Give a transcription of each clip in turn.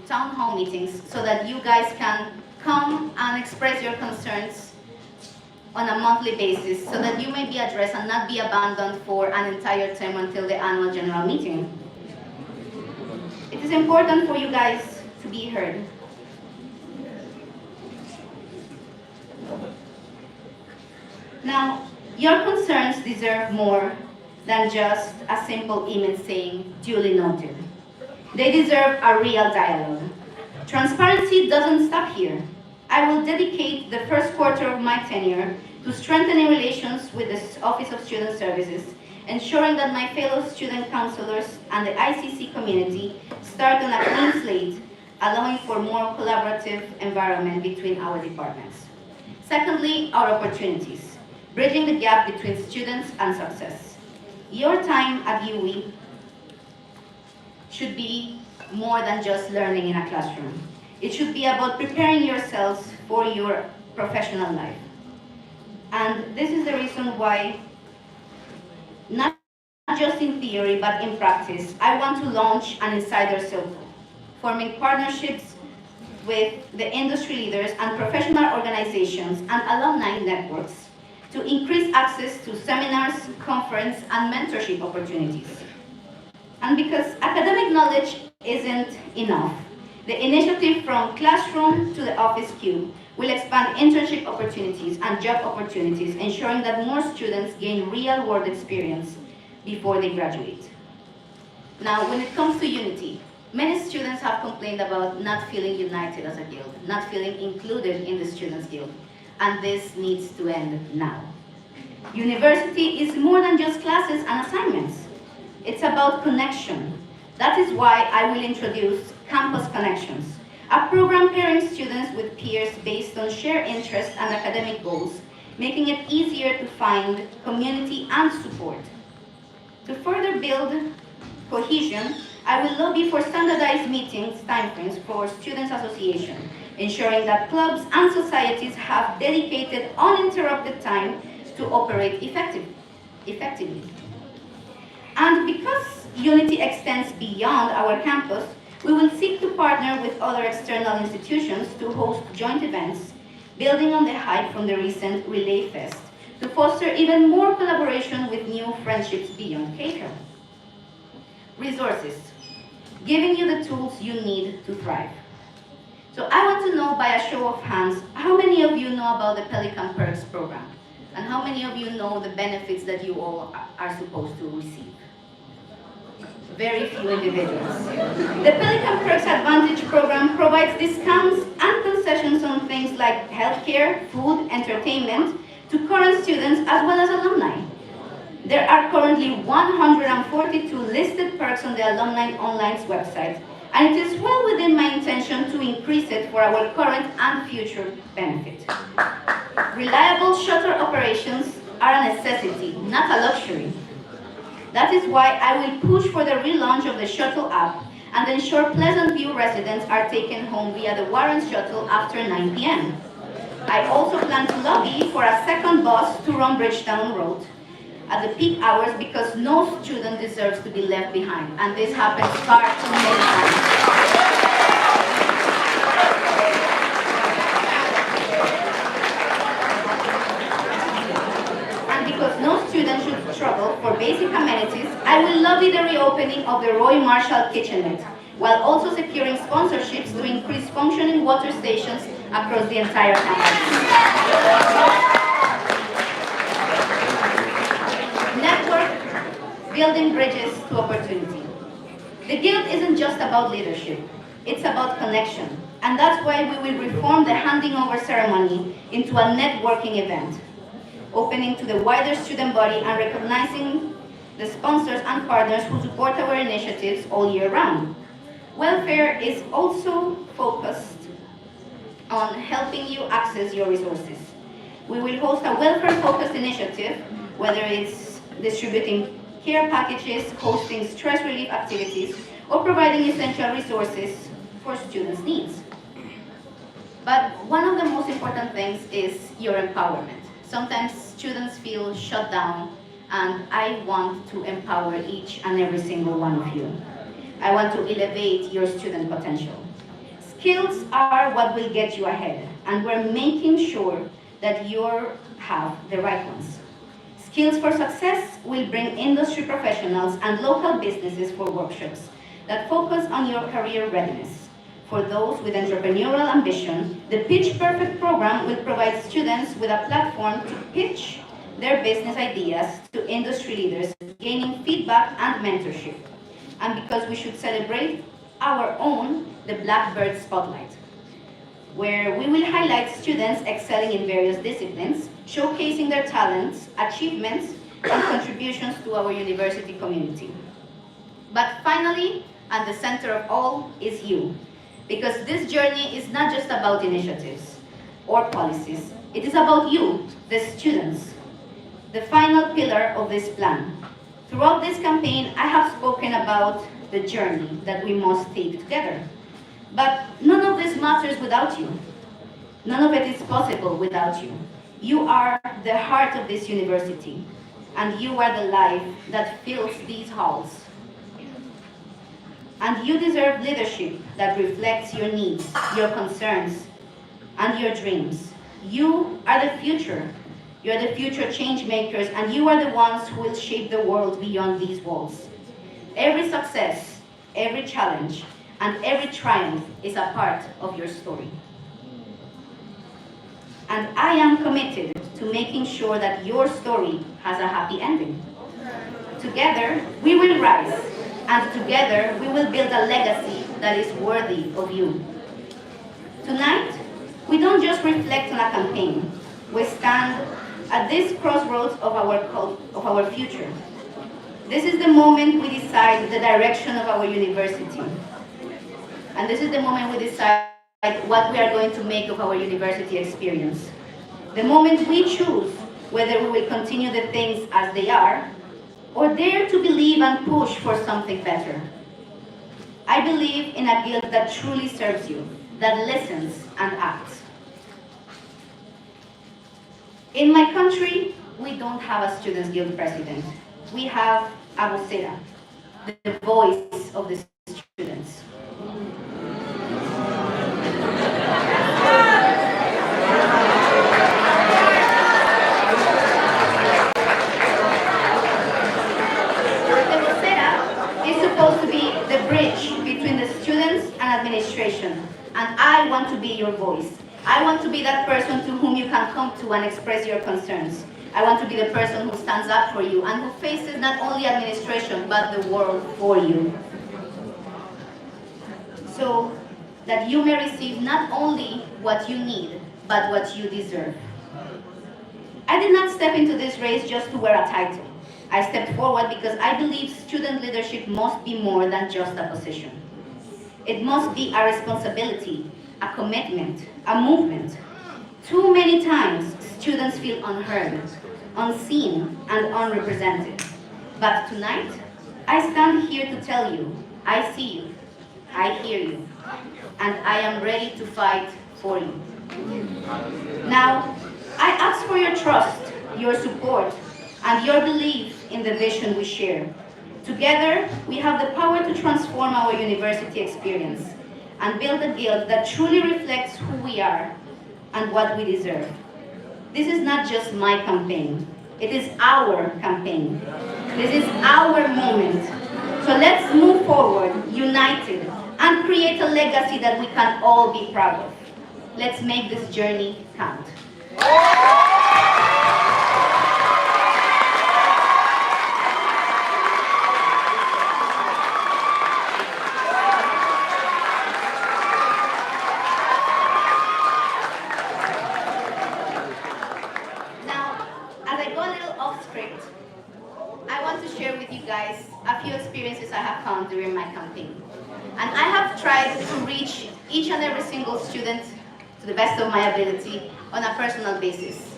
town hall meetings so that you guys can come and express your concerns on a monthly basis so that you may be addressed and not be abandoned for an entire term until the annual general meeting. It is important for you guys to be heard. Now, your concerns deserve more than just a simple email saying, duly noted. They deserve a real dialogue. Transparency doesn't stop here. I will dedicate the first quarter of my tenure to strengthening relations with the Office of Student Services, ensuring that my fellow student counselors and the ICC community start on a clean slate, allowing for more collaborative environment between our departments. Secondly, our opportunities, bridging the gap between students and success. Your time at UE should be more than just learning in a classroom. It should be about preparing yourselves for your professional life. And this is the reason why, not just in theory, but in practice, I want to launch an insider circle, forming partnerships with the industry leaders and professional organizations and alumni networks to increase access to seminars, conference, and mentorship opportunities. And because academic knowledge isn't enough, the initiative from classroom to the office cube will expand internship opportunities and job opportunities, ensuring that more students gain real-world experience before they graduate. Now, when it comes to unity, many students have complained about not feeling united as a guild, not feeling included in the Students' Guild, and this needs to end now. University is more than just classes and assignments. It's about connection. That is why I will introduce Campus Connections, a program pairing students with peers based on shared interests and academic goals, making it easier to find community and support. To further build cohesion, I will lobby for standardized meetings timeframes for Students' Association, ensuring that clubs and societies have dedicated, uninterrupted time to operate effectively. And because unity extends beyond our campus, we will seek to partner with other external institutions to host joint events, building on the hype from the recent Relay Fest, to foster even more collaboration with new friendships beyond Cato. Resources, giving you the tools you need to thrive. So I want to know by a show of hands, how many of you know about the Pelican Perks program? And how many of you know the benefits that you all are supposed to receive? Very few individuals. The Pelican Perks Advantage program provides discounts and concessions on things like healthcare, food, entertainment to current students as well as alumni. There are currently 142 listed perks on the Alumni Online's website, and it is well within my intention to increase it for our current and future benefit. Reliable shuttle operations are a necessity, not a luxury. That is why I will push for the relaunch of the shuttle app and ensure Pleasant View residents are taken home via the Warren shuttle after 9 p.m. I also plan to lobby for a second bus to run Bridgetown Road at the peak hours because no student deserves to be left behind, and this happens far too many times. Because no student should struggle for basic amenities, I will lobby the reopening of the Roy Marshall Kitchenette, while also securing sponsorships to increase functioning water stations across the entire campus. Network, building bridges to opportunity. The Guild isn't just about leadership, it's about connection. And that's why we will reform the handing over ceremony into a networking event, opening to the wider student body and recognizing the sponsors and partners who support our initiatives all year round. Welfare is also focused on helping you access your resources. We will host a welfare-focused initiative, whether it's distributing care packages, hosting stress relief activities, or providing essential resources for students' needs. But one of the most important things is your empowerment. Sometimes students feel shut down, and I want to empower each and every single one of you. I want to elevate your student potential. Skills are what will get you ahead, and we're making sure that you have the right ones. Skills for Success will bring industry professionals and local businesses for workshops that focus on your career readiness. For those with entrepreneurial ambition, the Pitch Perfect program will provide students with a platform to pitch their business ideas to industry leaders, gaining feedback and mentorship. And because we should celebrate our own, the Blackbird Spotlight, where we will highlight students excelling in various disciplines, showcasing their talents, achievements, and contributions to our university community. But finally, at the center of all is you, because this journey is not just about initiatives or policies, it is about you, the students, the final pillar of this plan. Throughout this campaign, I have spoken about the journey that we must take together. But none of this matters without you. None of it is possible without you. You are the heart of this university, and you are the life that fills these halls. And you deserve leadership that reflects your needs, your concerns, and your dreams. You are the future. You are the future change makers, and you are the ones who will shape the world beyond these walls. Every success, every challenge, and every triumph is a part of your story. And I am committed to making sure that your story has a happy ending. Together, we will rise, and together, we will build a legacy that is worthy of you. Tonight, we don't just reflect on a campaign. We stand at this crossroads of our future. This is the moment we decide the direction of our university. And this is the moment we decide what we are going to make of our university experience. The moment we choose whether we will continue the things as they are, or dare to believe and push for something better. I believe in a guild that truly serves you, that listens and acts. In my country, we don't have a Students' Guild president. We have a vocera, the voice of the students. Administration, and I want to be your voice. I want to be that person to whom you can come to and express your concerns. I want to be the person who stands up for you and who faces not only administration but the world for you. So that you may receive not only what you need but what you deserve. I did not step into this race just to wear a title. I stepped forward because I believe student leadership must be more than just a position. It must be a responsibility, a commitment, a movement. Too many times, students feel unheard, unseen, and unrepresented. But tonight, I stand here to tell you, I see you, I hear you, and I am ready to fight for you. Now, I ask for your trust, your support, and your belief in the vision we share. Together, we have the power to transform our university experience and build a guild that truly reflects who we are and what we deserve. This is not just my campaign. It is our campaign. This is our moment. So let's move forward, united, and create a legacy that we can all be proud of. Let's make this journey count. A few experiences I have found during my campaign. And I have tried to reach each and every single student to the best of my ability on a personal basis.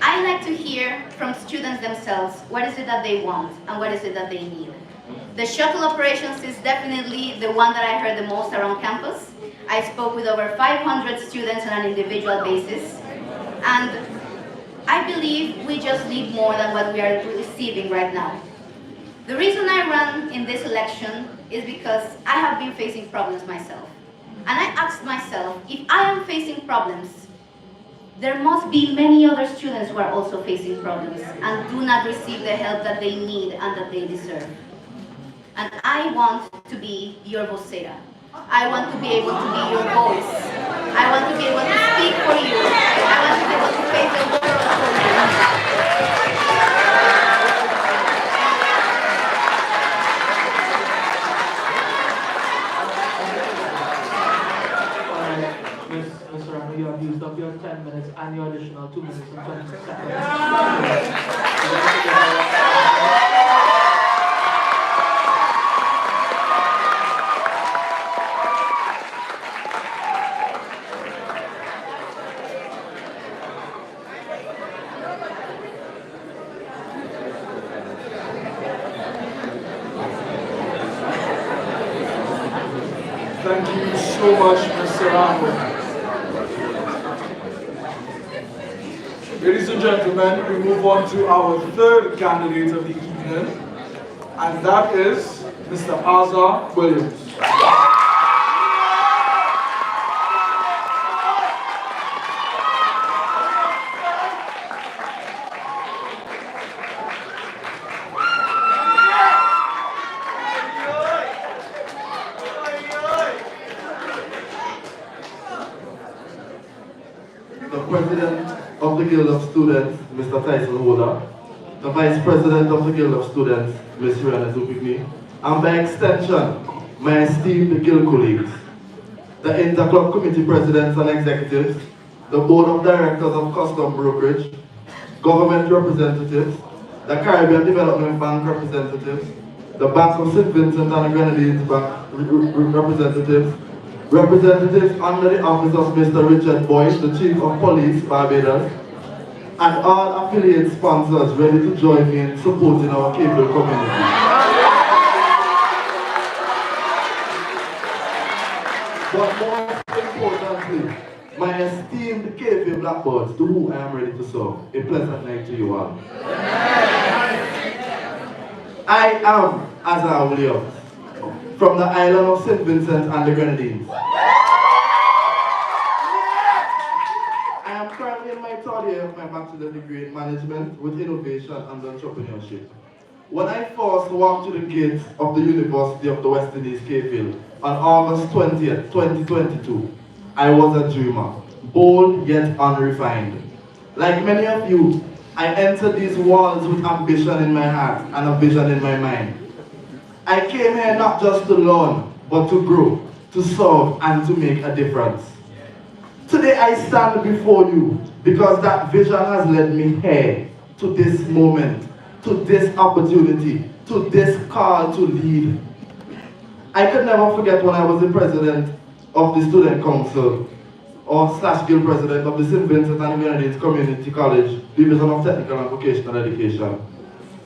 I like to hear from students themselves what is it that they want and what is it that they need. The shuttle operations is definitely the one that I heard the most around campus. I spoke with over 500 students on an individual basis, and I believe we just need more than what we are receiving right now. The reason I ran in this election is because I have been facing problems myself. And I asked myself, if I am facing problems, there must be many other students who are also facing problems and do not receive the help that they need and that they deserve. And I want to be your vocera. I want to be able to be your voice. I want to be able to speak for you. I want to be able to face the world for you. Ms. Rama, you have used up your 10 minutes and your additional 2 minutes and 20 seconds. Thank you so much, Mr. Ramo. Ladies and gentlemen, we move on to our third candidate of the evening, and that is Mr. Azar Williams. The President of the Guild of Students, Mr. Tyson Holder, the Vice President of the Guild of Students, Ms. Rihanna Zupigny, and by extension, my esteemed Guild colleagues, the Interclub Committee Presidents and Executives, the Board of Directors of Custom Brokerage, government representatives, the Caribbean Development Bank representatives, the Bank of St. Vincent and the Grenadines Bank representatives, representatives under the office of Mr. Richard Boyce, the Chief of Police, Barbados, and all affiliate sponsors ready to join me in supporting our cable community. But more importantly, my esteemed KV Blackbirds, to whom I am ready to serve. A pleasant night to you all. I am Azar Williams, from the island of St. Vincent and the Grenadines. I am currently in my third year of my bachelor degree in management with innovation and entrepreneurship. When I first walked through the gates of the University of the West Indies, Cayville, on August 20th, 2022, I was a dreamer, bold yet unrefined. Like many of you, I entered these walls with ambition in my heart and a vision in my mind. I came here not just to learn, but to grow, to serve, and to make a difference. Today I stand before you because that vision has led me here, to this moment, to this opportunity, to this call to lead. I could never forget when I was the president of the Student Council, or / guild president of the St. Vincent and the Grenadines Community College, Division of Technical and Vocational Education.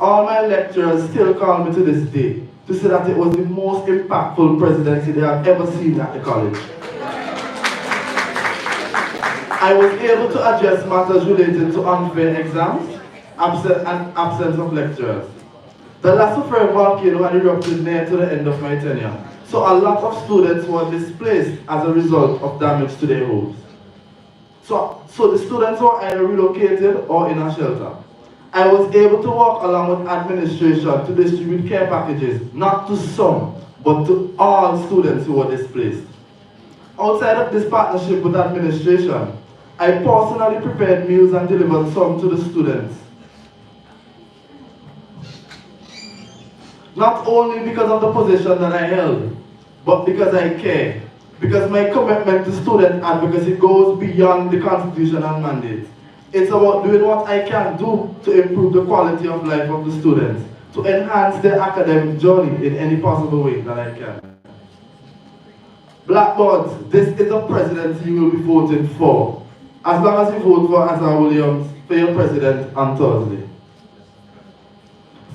All my lecturers still call me to this day to say that it was the most impactful presidency they have ever seen at the college. I was able to address matters related to unfair exams, absence of lecturers. The Lassafere volcano had erupted near to the end of my tenure, so a lot of students were displaced as a result of damage to their homes. So the students were either relocated or in a shelter. I was able to work along with administration to distribute care packages, not to some, but to all students who were displaced. Outside of this partnership with administration, I personally prepared meals and delivered some to the students. Not only because of the position that I held, but because I care. Because my commitment to student advocacy goes beyond the Constitution and mandate. It's about doing what I can do to improve the quality of life of the students, to enhance their academic journey in any possible way that I can. Blackbirds, this is a presidency you will be voting for, as long as you vote for Azar Williams for your president on Thursday.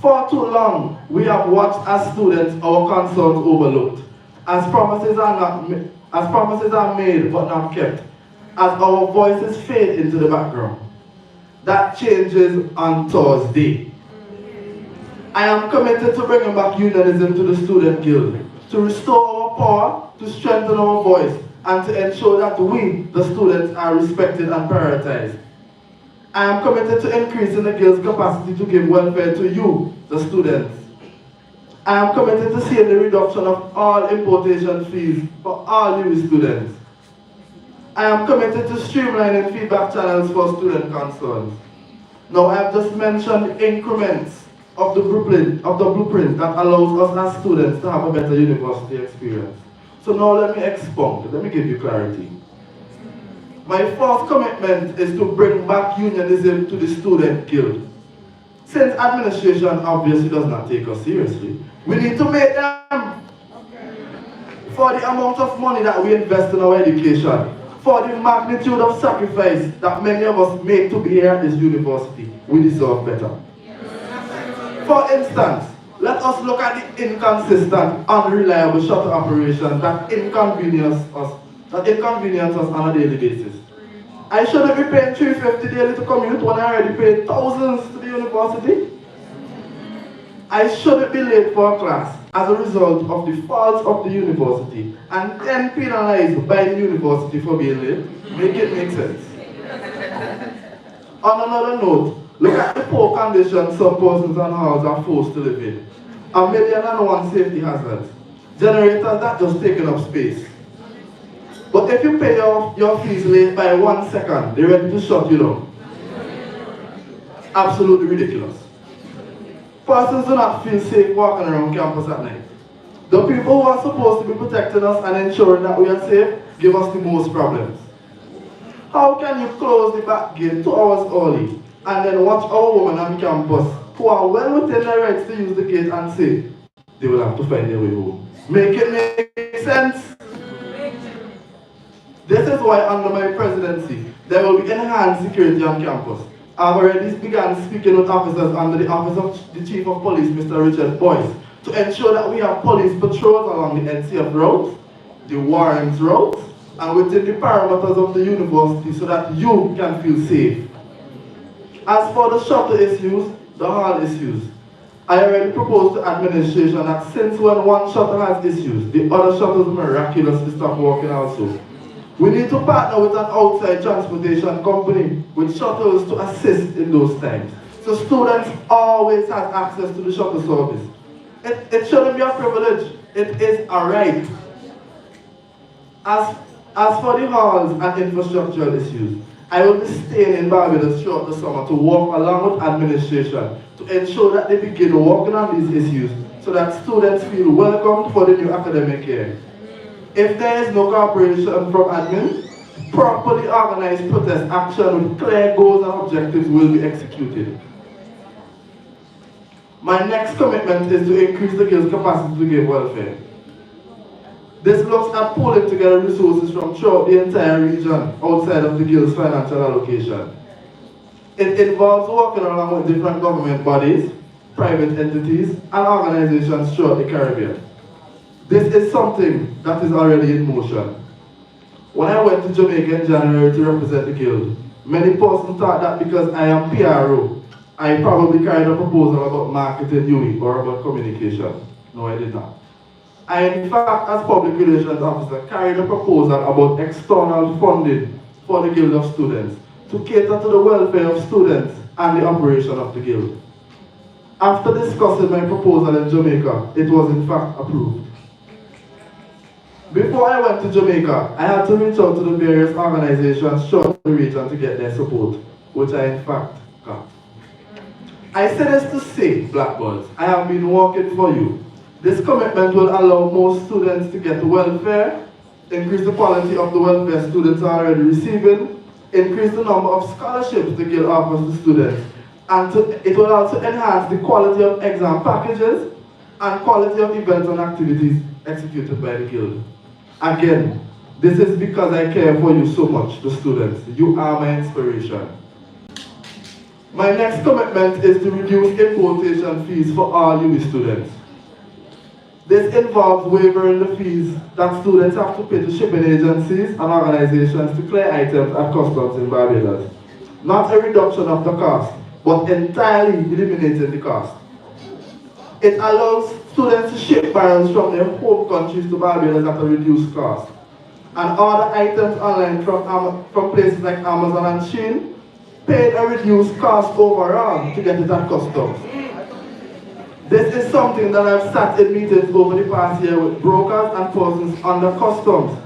For too long, we have watched as students our concerns overlooked, as promises are made but not kept, as our voices fade into the background. That changes on Thursday. I am committed to bringing back unionism to the Student Guild, to restore our power, to strengthen our voice, and to ensure that we, the students, are respected and prioritized. I am committed to increasing the Guild's capacity to give welfare to you, the students. I am committed to seeing the reduction of all importation fees for all UWI students. I am committed to streamlining feedback channels for student concerns. Now, I have just mentioned increments of the blueprint that allows us as students to have a better university experience. So now let me expound, let me give you clarity. My first commitment is to bring back unionism to the student guild. Since administration obviously does not take us seriously, we need to make them. For the amount of money that we invest in our education, for the magnitude of sacrifice that many of us make to be here at this university, we deserve better. For instance, let us look at the inconsistent, unreliable shuttle operations that inconvenience us on a daily basis. I shouldn't be paying $350 daily to commute when I already paid thousands to the university. I shouldn't be late for a class as a result of the faults of the university and then penalized by the university for being late. Make it make sense. On another note, look at the poor conditions some persons and houses are forced to live in. 1,001 safety hazards. Generators that just taking up space. But if you pay your fees late by 1 second, they're ready to shut you down. Absolutely ridiculous. Persons do not feel safe walking around campus at night. The people who are supposed to be protecting us and ensuring that we are safe give us the most problems. How can you close the back gate 2 hours early and then watch our women on campus who are well within their rights to use the gate and say they will have to find their way home? Make it make sense? This is why under my presidency, there will be enhanced security on campus. I've already begun speaking with officers under the office of the Chief of Police, Mr. Richard Boyce, to ensure that we have police patrols along the NCF route, the Warrens route, and within the parameters of the university so that you can feel safe. As for the shuttle issues, the hall issues, I already proposed to administration that since when one shuttle has issues, the other shuttles miraculously stop working also. We need to partner with an outside transportation company with shuttles to assist in those times. So students always have access to the shuttle service. It shouldn't be a privilege, it is a right. As for the halls and infrastructural issues, I will be staying in Barbados throughout the summer to work along with administration to ensure that they begin working on these issues so that students feel welcomed for the new academic year. If there is no cooperation from admin, properly organized protest action with clear goals and objectives will be executed. My next commitment is to increase the Guild's capacity to give welfare. This looks at pulling together resources from throughout the entire region outside of the Guild's financial allocation. It involves working along with different government bodies, private entities, and organizations throughout the Caribbean. This is something that is already in motion. When I went to Jamaica in January to represent the Guild, many persons thought that because I am PRO, I probably carried a proposal about marketing UWI or about communication. No, I did not. I, in fact, as public relations officer, carried a proposal about external funding for the Guild of Students to cater to the welfare of students and the operation of the Guild. After discussing my proposal in Jamaica, it was in fact approved. Before I went to Jamaica, I had to reach out to the various organizations throughout the region to get their support, which I in fact got. I say this to say, Blackbirds, I have been working for you. This commitment will allow more students to get welfare, increase the quality of the welfare students are already receiving, increase the number of scholarships the Guild offers to students, and it will also enhance the quality of exam packages and quality of events and activities executed by the Guild. Again, this is because I care for you so much, the students. You are my inspiration. My next commitment is to reduce importation fees for all UWI students. This involves waiving the fees that students have to pay to shipping agencies and organizations to clear items at customs in Barbados. Not a reduction of the cost, but entirely eliminating the cost. It allows students to ship barrels from their home countries to Barbados at a reduced cost. And order items online from places like Amazon and Shein paid a reduced cost overall to get it at customs. This is something that I've sat in meetings over the past year with brokers and persons under customs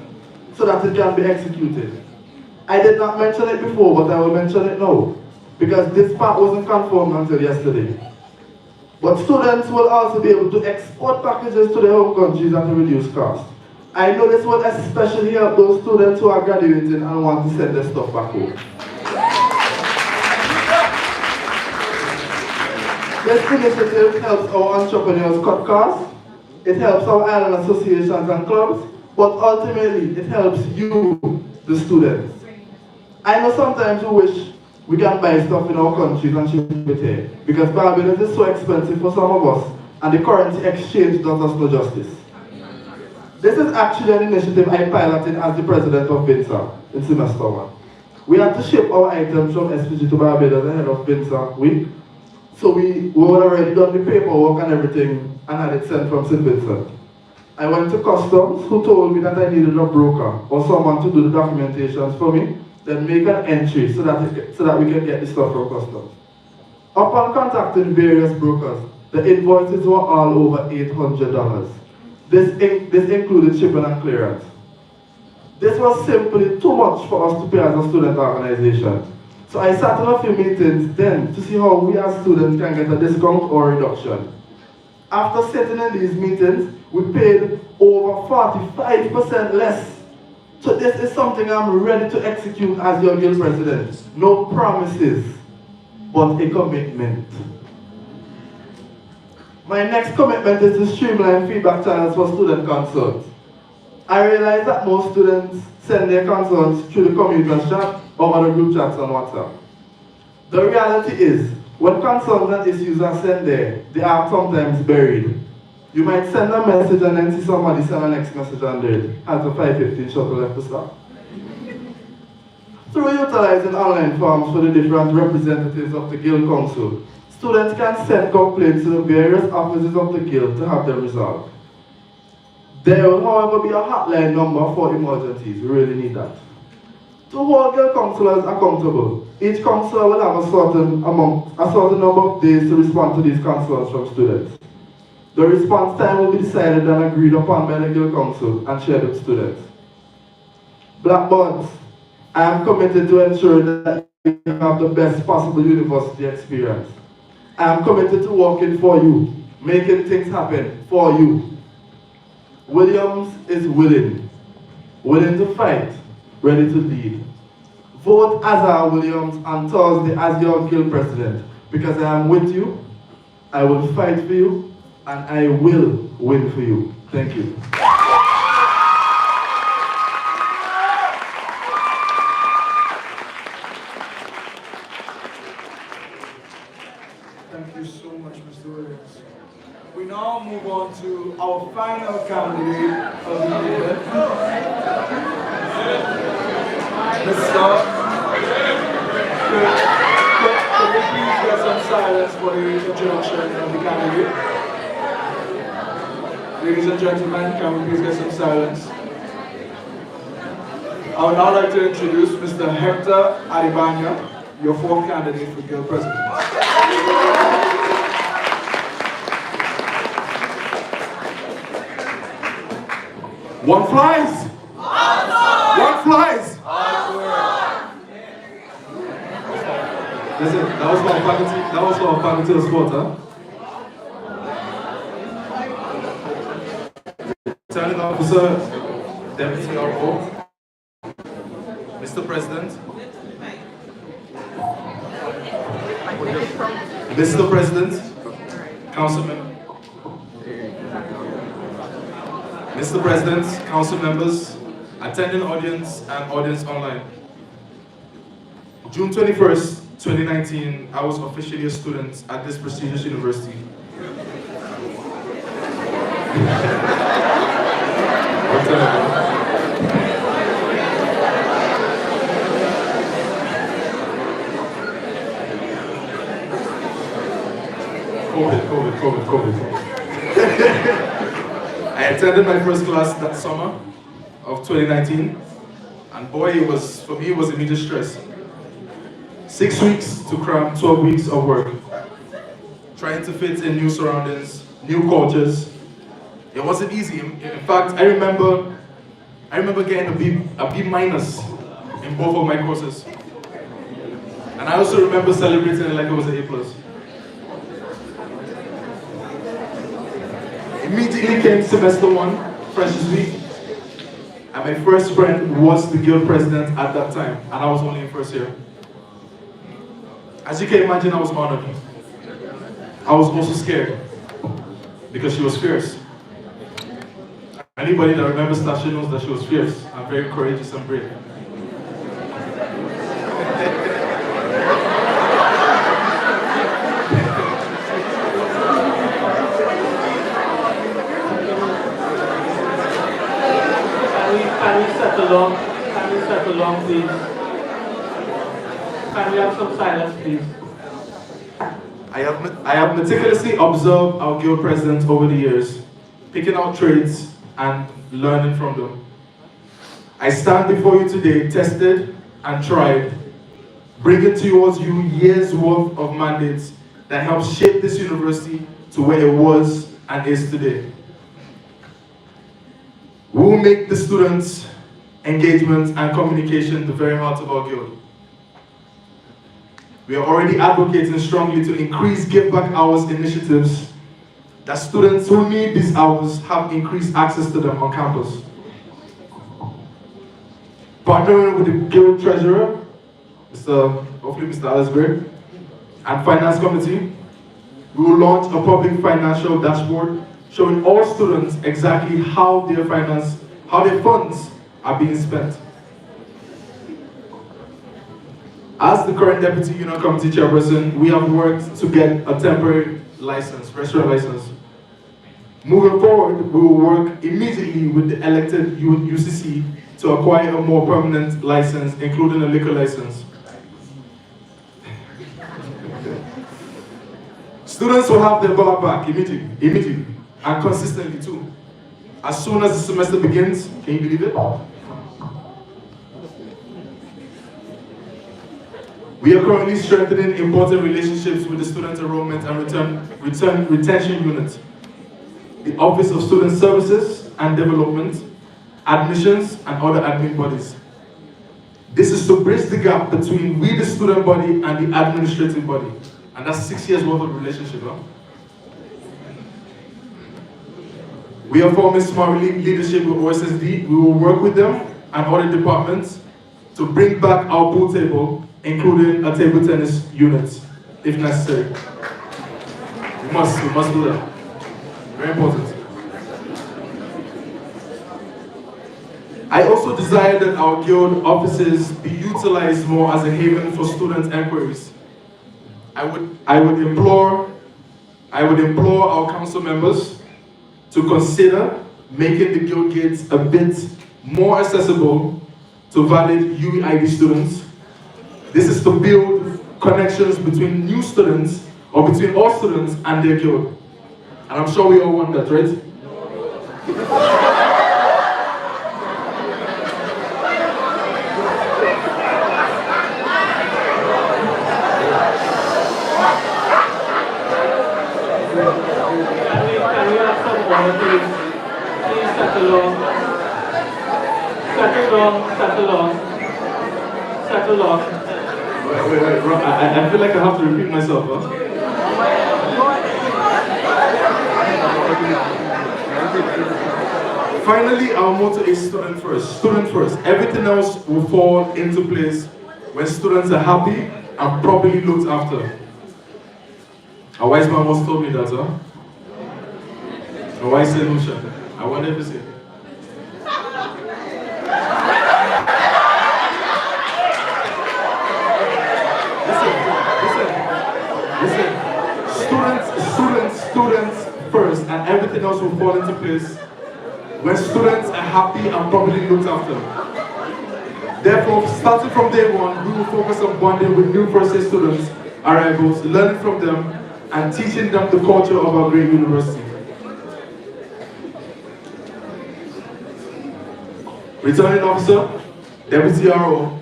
so that it can be executed. I did not mention it before, but I will mention it now, because this part wasn't confirmed until yesterday. But students will also be able to export packages to their home countries at a reduced cost. I know this will especially help those students who are graduating and want to send their stuff back home. This initiative helps our entrepreneurs cut costs, it helps our island associations and clubs, but ultimately it helps you, the students. I know sometimes we wish we can buy stuff in our countries and ship it here, because Barbados is so expensive for some of us, and the currency exchange does us no justice. This is actually an initiative I piloted as the president of VINSA in semester 1. We had to ship our items from SPG to Barbados ahead of VINSA week, so we had already done the paperwork and everything and had it sent from St. Vincent. I went to customs, who told me that I needed a broker or someone to do the documentations for me, then make an entry so that we can get the stuff from customs. Upon contacting various brokers, the invoices were all over $800. This included shipping and clearance. This was simply too much for us to pay as a student organization. So I sat in a few meetings then to see how we as students can get a discount or reduction. After sitting in these meetings, we paid over 45% less. So this is something I'm ready to execute as your guild president. No promises, but a commitment. My next commitment is to streamline feedback channels for student concerns. I realize that most students send their concerns through the community chat or other group chats on WhatsApp. The reality is, when concerns and issues are sent there, they are sometimes buried. You might send a message and then see somebody send a next message and there has a 5:15 shuttle left to stop. Through utilizing online forms for the different representatives of the Guild Council, students can send complaints to the various offices of the Guild to have them resolved. There will, however, be a hotline number for emergencies. We really need that. To hold Guild councillors accountable, each councillor will have a certain number of days to respond to these concerns from students. The response time will be decided and agreed upon by the Guild Council and shared with students. Blackbirds, I am committed to ensure that you have the best possible university experience. I am committed to working for you, making things happen for you. Williams is willing to fight, ready to lead. Vote Azar Williams on Thursday as your guild president, because I am with you, I will fight for you, and I will win for you. Thank you. Thank you so much, Mr. Williams. We now move on to our final candidate of the evening, Mr. Can we please get some silence for the introduction of the candidate? Ladies and gentlemen, can we please get some silence? I would now like to introduce Mr. Hector Adibanya, your fourth candidate for Guild President. One flies! One flies! Listen, that was for a faculty of sport, huh? Returning Officer, Deputy RO, Mr. President, Mr. President, Councilman, Mr. President, Council members, attending audience and audience online. June 21st, 2019, I was officially a student at this prestigious university. COVID. I attended my first class that summer of 2019, and boy, for me, it was immediate stress. 6 weeks to cram 12 weeks of work, trying to fit in new surroundings, new cultures. It wasn't easy. In fact, I remember getting a B minus in both of my courses. And I also remember celebrating it like it was an A plus. Immediately came semester 1, Freshers Week, and my first friend was the guild president at that time, and I was only in first year. As you can imagine, I was honored. I was also scared, because she was fierce. Anybody that remembers Tasha knows that she was fierce and very courageous and brave. Can we settle down, please? Can we have some silence, please? I have meticulously observed our guild presidents over the years, picking out traits and learning from them. I stand before you today, tested and tried, bringing towards you years' worth of mandates that helped shape this university to where it was and is today. We will make the students' engagement and communication the very heart of our guild. We are already advocating strongly to increase give back hours initiatives that students who need these hours have increased access to them on campus. Partnering with the guild treasurer, hopefully Mr. Alice Gray, and finance committee, we will launch a public financial dashboard showing all students exactly how their funds are being spent. As the current deputy union committee chairperson, we have worked to get a temporary license, restaurant license. Moving forward, we will work immediately with the elected UCC to acquire a more permanent license, including a liquor license. Students will have their bar back immediately, and consistently too. As soon as the semester begins, can you believe it? We are currently strengthening important relationships with the Student Enrollment and Retention Unit, the Office of Student Services and Development, admissions, and other admin bodies. This is to bridge the gap between we, the student body, and the administrative body. And that's 6 years worth of relationship, huh? We are forming smart leadership with OSSD. We will work with them and other departments to bring back our pool table, including a table tennis unit, if necessary. We must do that. Very important. I also desire that our guild offices be utilized more as a haven for student enquiries. I would implore our council members to consider making the guild gates a bit more accessible to valid UEID students. This is to build connections between new students or between all students and their guild. And I'm sure we all want that, right? Can we have some order, please? Please settle down. Settle down. Wait, I feel like I have to repeat myself, huh? Finally, our motto is student first. Student first. Everything else will fall into place when students are happy and properly looked after. A wise man once told me that, huh? A wise solution. I wonder if it's it. Listen. Students first, and everything else will fall into place when students are happy and properly looked after. Therefore, starting from day one, we will focus on bonding with new first-year students, arrivals, learning from them, and teaching them the culture of our great university. Returning Officer, Deputy RO,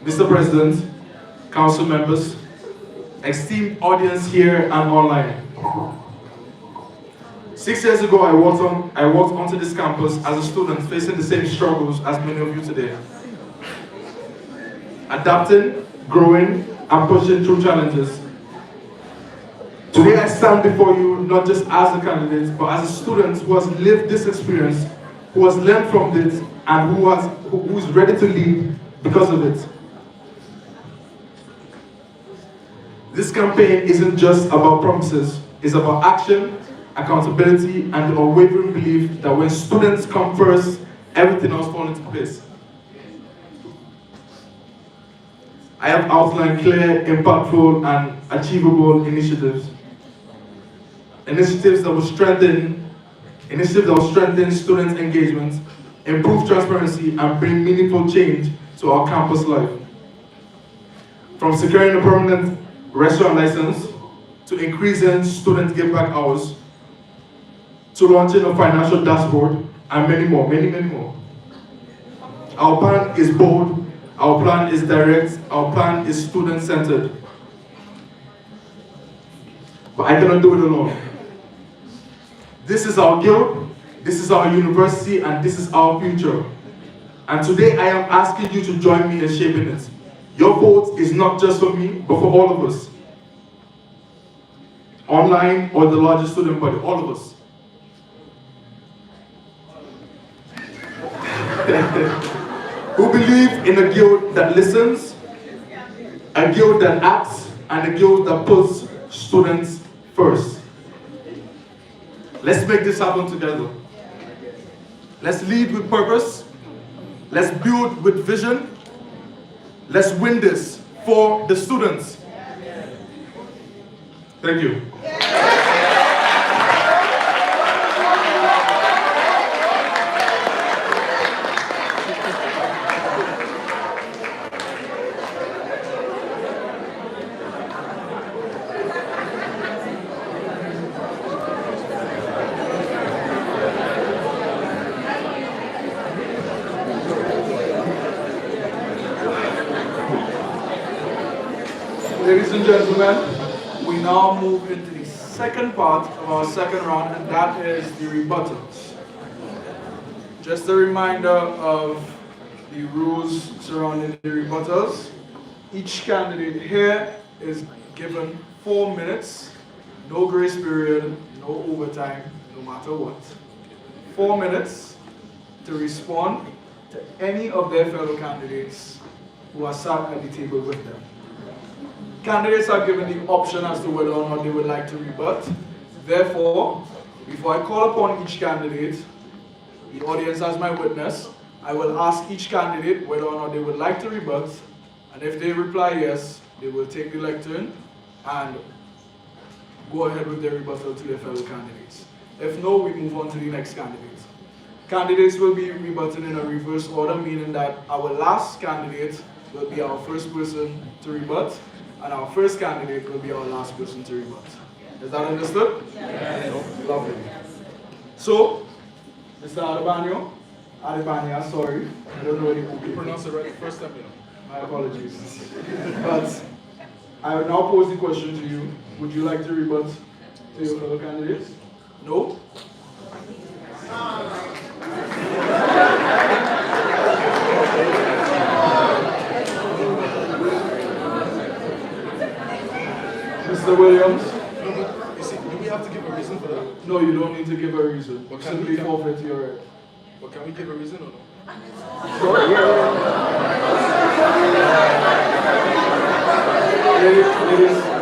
Mr. President, Council members, esteemed audience here and online. 6 years ago, I walked onto this campus as a student facing the same struggles as many of you today. Adapting, growing, and pushing through challenges. Today I stand before you not just as a candidate, but as a student who has lived this experience, who has learned from it, and who is ready to lead because of it. This campaign isn't just about promises, it's about action, accountability, and the unwavering belief that when students come first, everything else falls into place. I have outlined clear, impactful, and achievable initiatives. Initiatives that will strengthen student engagement, improve transparency, and bring meaningful change to our campus life. From securing a permanent restaurant license, to increasing student give-back hours, to launching a financial dashboard, and many more, many more. Our plan is bold, our plan is direct, our plan is student-centered. But I cannot do it alone. This is our guild, this is our university, and this is our future. And today I am asking you to join me in shaping it. Your vote is not just for me, but for all of us. Online or the largest student body, all of us. Who believe in a guild that listens, a guild that acts, and a guild that puts students first. Let's make this happen together. Let's lead with purpose. Let's build with vision. Let's win this for the students. Thank you. Ladies and gentlemen, we now move into the second part of our second round, and that is the rebuttals. Just a reminder of the rules surrounding the rebuttals. Each candidate here is given 4 minutes, no grace period, no overtime, no matter what. 4 minutes to respond to any of their fellow candidates who are sat at the table with them. Candidates are given the option as to whether or not they would like to rebut. Therefore, before I call upon each candidate, the audience as my witness, I will ask each candidate whether or not they would like to rebut, and if they reply yes, they will take the lectern and go ahead with their rebuttal to their fellow candidates. If no, we move on to the next candidate. Candidates will be rebutting in a reverse order, meaning that our last candidate will be our first person to rebut, and our first candidate will be our last person to rebut. Is that understood? Yes. Lovely. So, Mr. Adebanya, sorry, I don't know any You pronounced it right the first time, you know. My apologies. But I will now pose the question to you. Would you like to rebut to your fellow candidates? No? Mr. Williams? You see, do we have to give a reason for that? No, you don't need to give a reason. But Simply forfeit your right. But can we give a reason or no? Sure,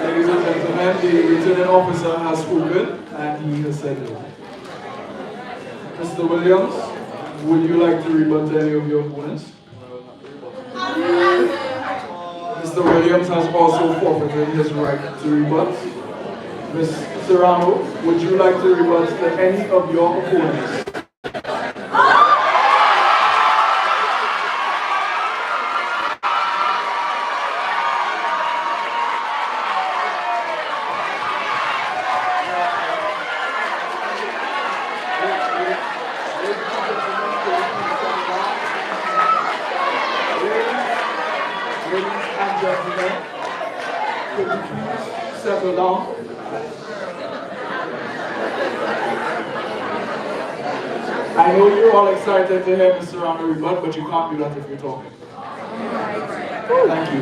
Ladies and gentlemen, the returning officer has spoken and he has said no. Mr. Williams, would you like to rebut to any of your opponents? Mr. Williams has also forfeited his right to rebut. Ms. Serrano, would you like to rebut to any of your opponents? gentlemen, could you please settle down? I know you're all excited to hear Mr. Rano rebut, but you can't do that if you're talking. Thank you.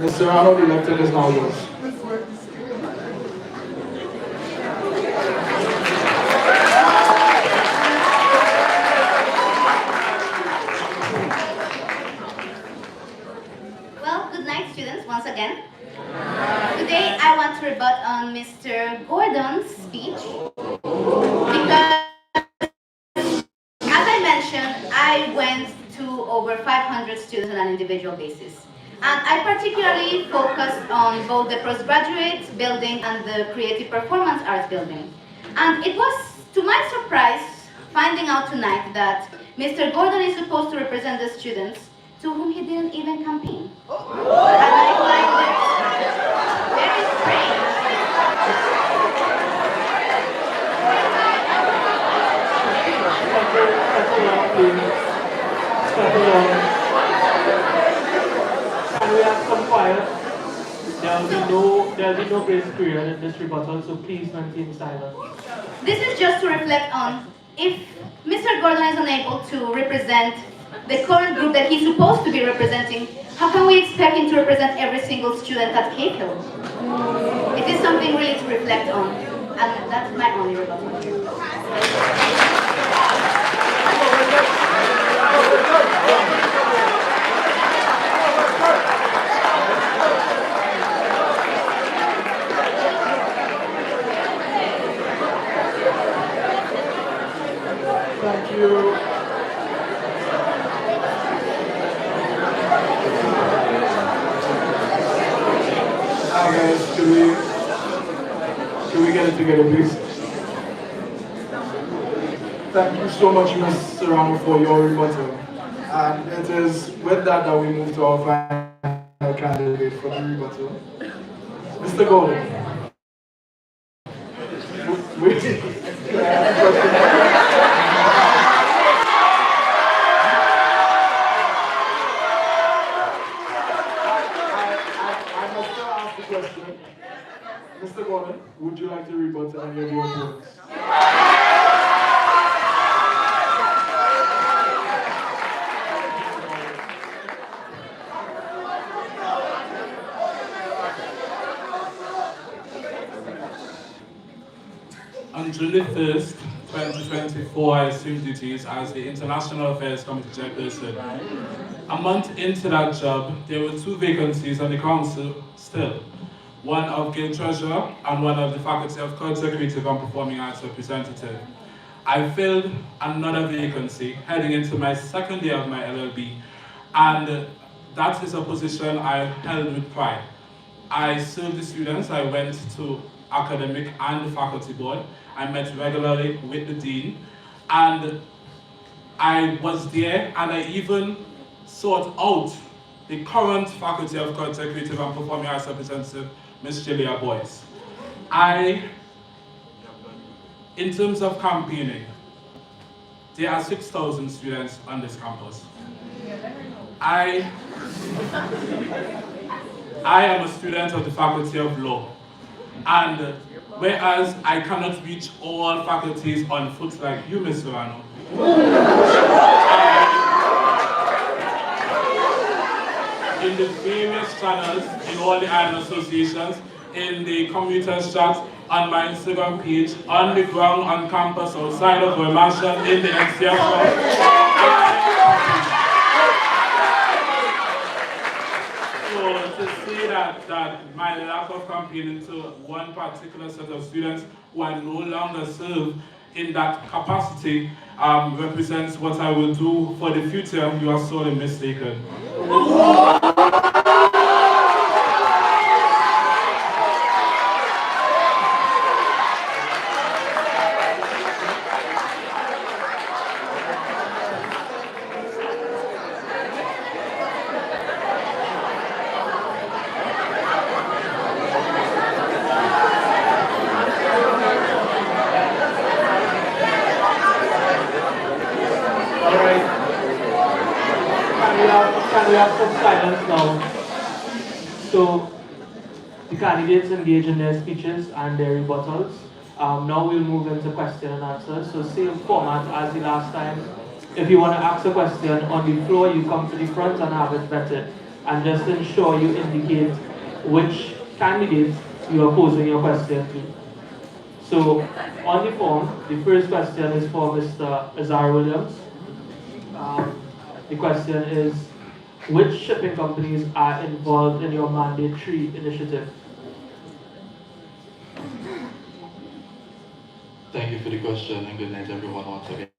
Mr. Rano, the lecture is now yours. Well, good night, students, once again. Today, I want to rebut on Mr. Gordon's speech because, as I mentioned, I went to over 500 students on an individual basis. And I particularly focused on both the postgraduate building and the creative performance arts building. And it was, to my surprise, finding out tonight that Mr. Gordon is supposed to represent the students to whom he didn't even campaign. And I find it very strange. Can we have some quiet? There'll be no grace period in this rebuttal, so please maintain silence. This is just to reflect on if Mr. Gordon is unable to represent the current group that he's supposed to be representing, how can we expect him to represent every single student at Cape Hill? It is something really to reflect on, and that's my only rebuttal. Thank you. Now guys, should we get it together, please? Thank you so much, Ms. Serrano, for your rebuttal. And it is with that that we move to our final candidate for the rebuttal. Mr. Golden. Wait. Mr. Gordon, would you like to rebut any of your points? On June the 1st, 2024, I assumed duties as the International Affairs Committee Chairperson. A month into that job, there were 2 vacancies on the council still. One of Guild Treasurer and one of the Faculty of Culture, Creative and Performing Arts representative. I filled another vacancy heading into my second year of my LLB, and that is a position I held with pride. I served the students, I went to academic and the faculty board. I met regularly with the dean, and I was there and I even sought out the current Faculty of Culture, Creative and Performing Arts representative, Ms. Julia Boyce. In terms of campaigning, there are 6,000 students on this campus. I am a student of the Faculty of Law, and whereas I cannot reach all faculties on foot like you, Ms. Serrano, in the various channels, in all the island associations, in the commuters chat, on my Instagram page, on the ground, on campus, outside of our mansion, in the NCF. So to say that my lack of campaigning to one particular set of students who I no longer serve in that capacity represents what I will do for the future, you are sorely mistaken. Can we have some silence now? So the candidates engage in their speeches and their rebuttals. Now we'll move into question and answer. So same format as the last time. If you want to ask a question on the floor, you come to the front and have it vetted. And just ensure you indicate which candidate you are posing your question to. So on the form, the first question is for Mr. Azar Williams. The question is, which shipping companies are involved in your Mandate 3 initiative? Thank you for the question and good night everyone once again.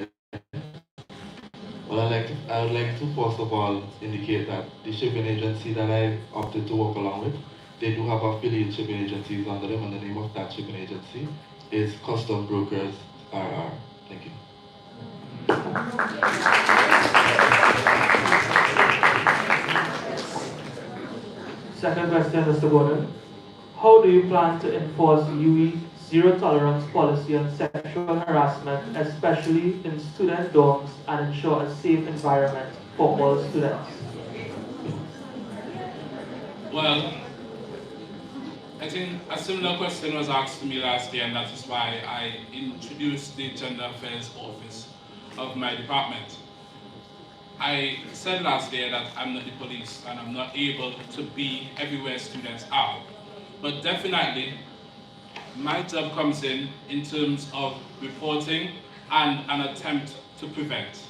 Well, I would like to first of all indicate that the shipping agency that I opted to work along with, they do have affiliate shipping agencies under them, and the name of that shipping agency is Custom Brokers RR. Thank you. Second question, Mr. Gordon. How do you plan to enforce UE zero tolerance policy on sexual harassment, especially in student dorms, and ensure a safe environment for all students? Well, I think a similar question was asked to me last year, and that is why I introduced the Gender Affairs Office of my department. I said last year that I'm not the police and I'm not able to be everywhere students are. But definitely, my job comes in terms of reporting and an attempt to prevent.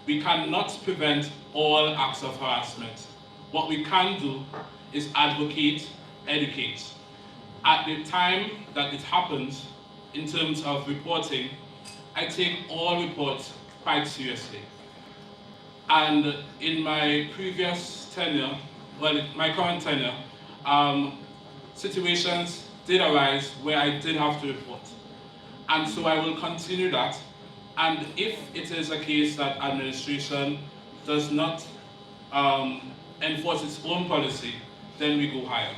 We cannot prevent all acts of harassment. What we can do is advocate, educate. At the time that it happens, in terms of reporting, I take all reports quite seriously. And in my previous tenure, well, my current tenure, situations did arise where I did have to report. And so I will continue that. And if it is a case that administration does not enforce its own policy, then we go higher.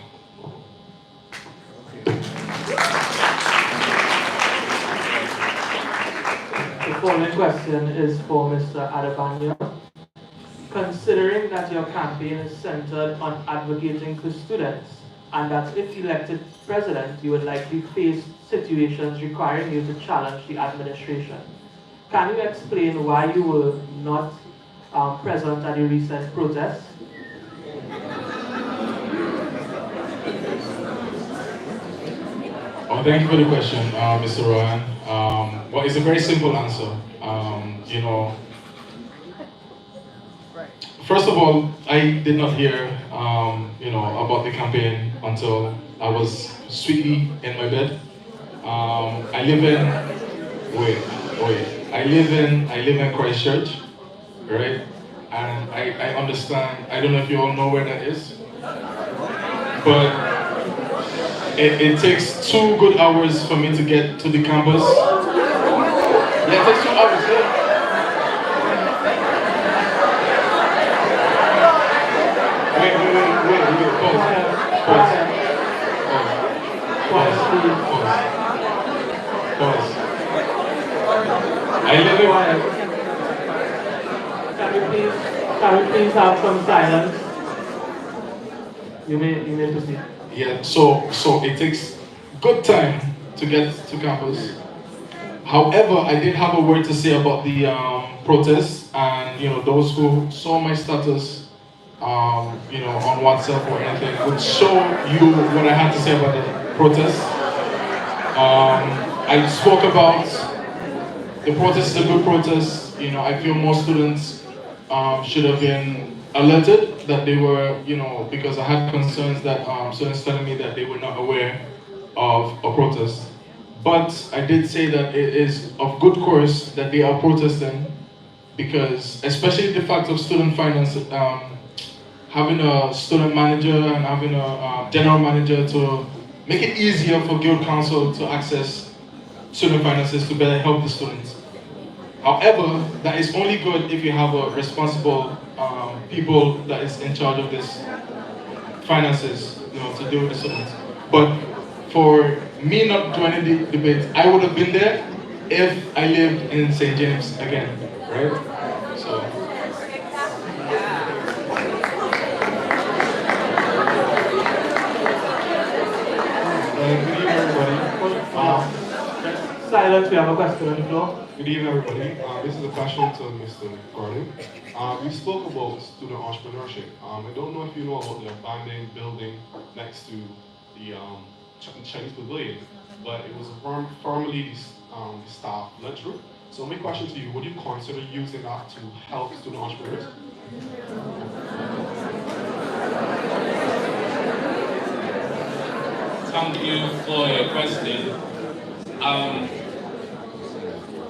The following question is for Mr. Adebanya. Considering that your campaign is centered on advocating for students, and that if elected president, you would likely face situations requiring you to challenge the administration, can you explain why you were not present at the recent protests? Oh, thank you for the question, Mr. Rohan. Well, it's a very simple answer. First of all, I did not hear, about the campaign until I was sweetly in my bed. I live in Christchurch, right? And I understand. I don't know if you all know where that is, but it takes 2 good hours for me to get to the campus. Yeah, it takes 2 hours. Yeah. Pause. I live in. Can we please have some silence? You may proceed. Yeah, so it takes good time to get to campus. However, I did have a word to say about the protests, and those who saw my status on WhatsApp or anything would show you what I had to say about the protests. I spoke about the protest is a good protest. I feel more students should have been alerted that they were, because I had concerns that students telling me that they were not aware of a protest. But I did say that it is of good course that they are protesting, because especially the fact of student finance, having a student manager and having a general manager to make it easier for Guild Council to access student finances to better help the students. However, that is only good if you have a responsible people that is in charge of this finances, to deal with the students. But for me not joining the debate, I would have been there if I lived in St. James again, right? So. Silence, we have a question on the floor. Good evening, everybody. This is a question to Mr. Gordon. We spoke about student entrepreneurship. I don't know if you know about the abandoned building next to the Chinese Pavilion, but it was formerly the staff lunchroom. So my question to you, would you consider using that to help student entrepreneurs? Thank you for your question.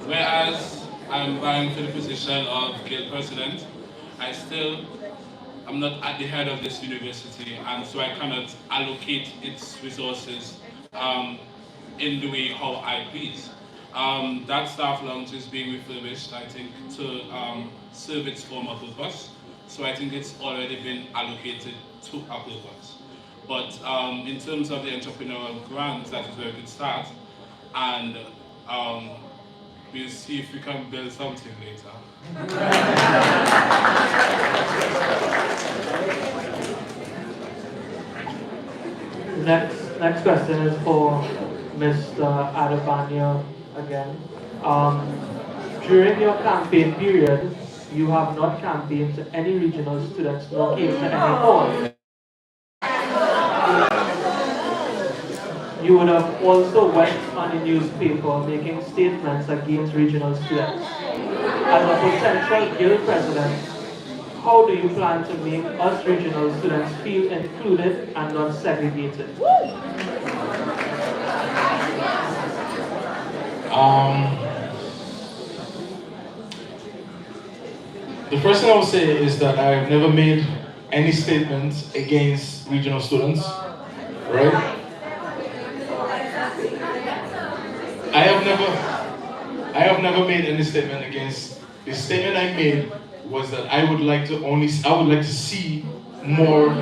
Whereas I'm vying for the position of guild president, I'm not at the head of this university, and so I cannot allocate its resources in the way how I please. That staff lounge is being refurbished, I think, to serve its former purpose. So I think it's already been allocated to a purpose. But in terms of the entrepreneurial grants, that is where we could start, and we'll see if we can build something later. Next question is for Mr. Adebanya again. During your campaign period, you have not campaigned to any regional students, nor came to any hall. You would have also went on a newspaper making statements against regional students. As a potential guild president, how do you plan to make us regional students feel included and not segregated? The first thing I would say is that I've never made any statements against regional students, right? I have never made any statement against. The statement I made was that I would like to see more.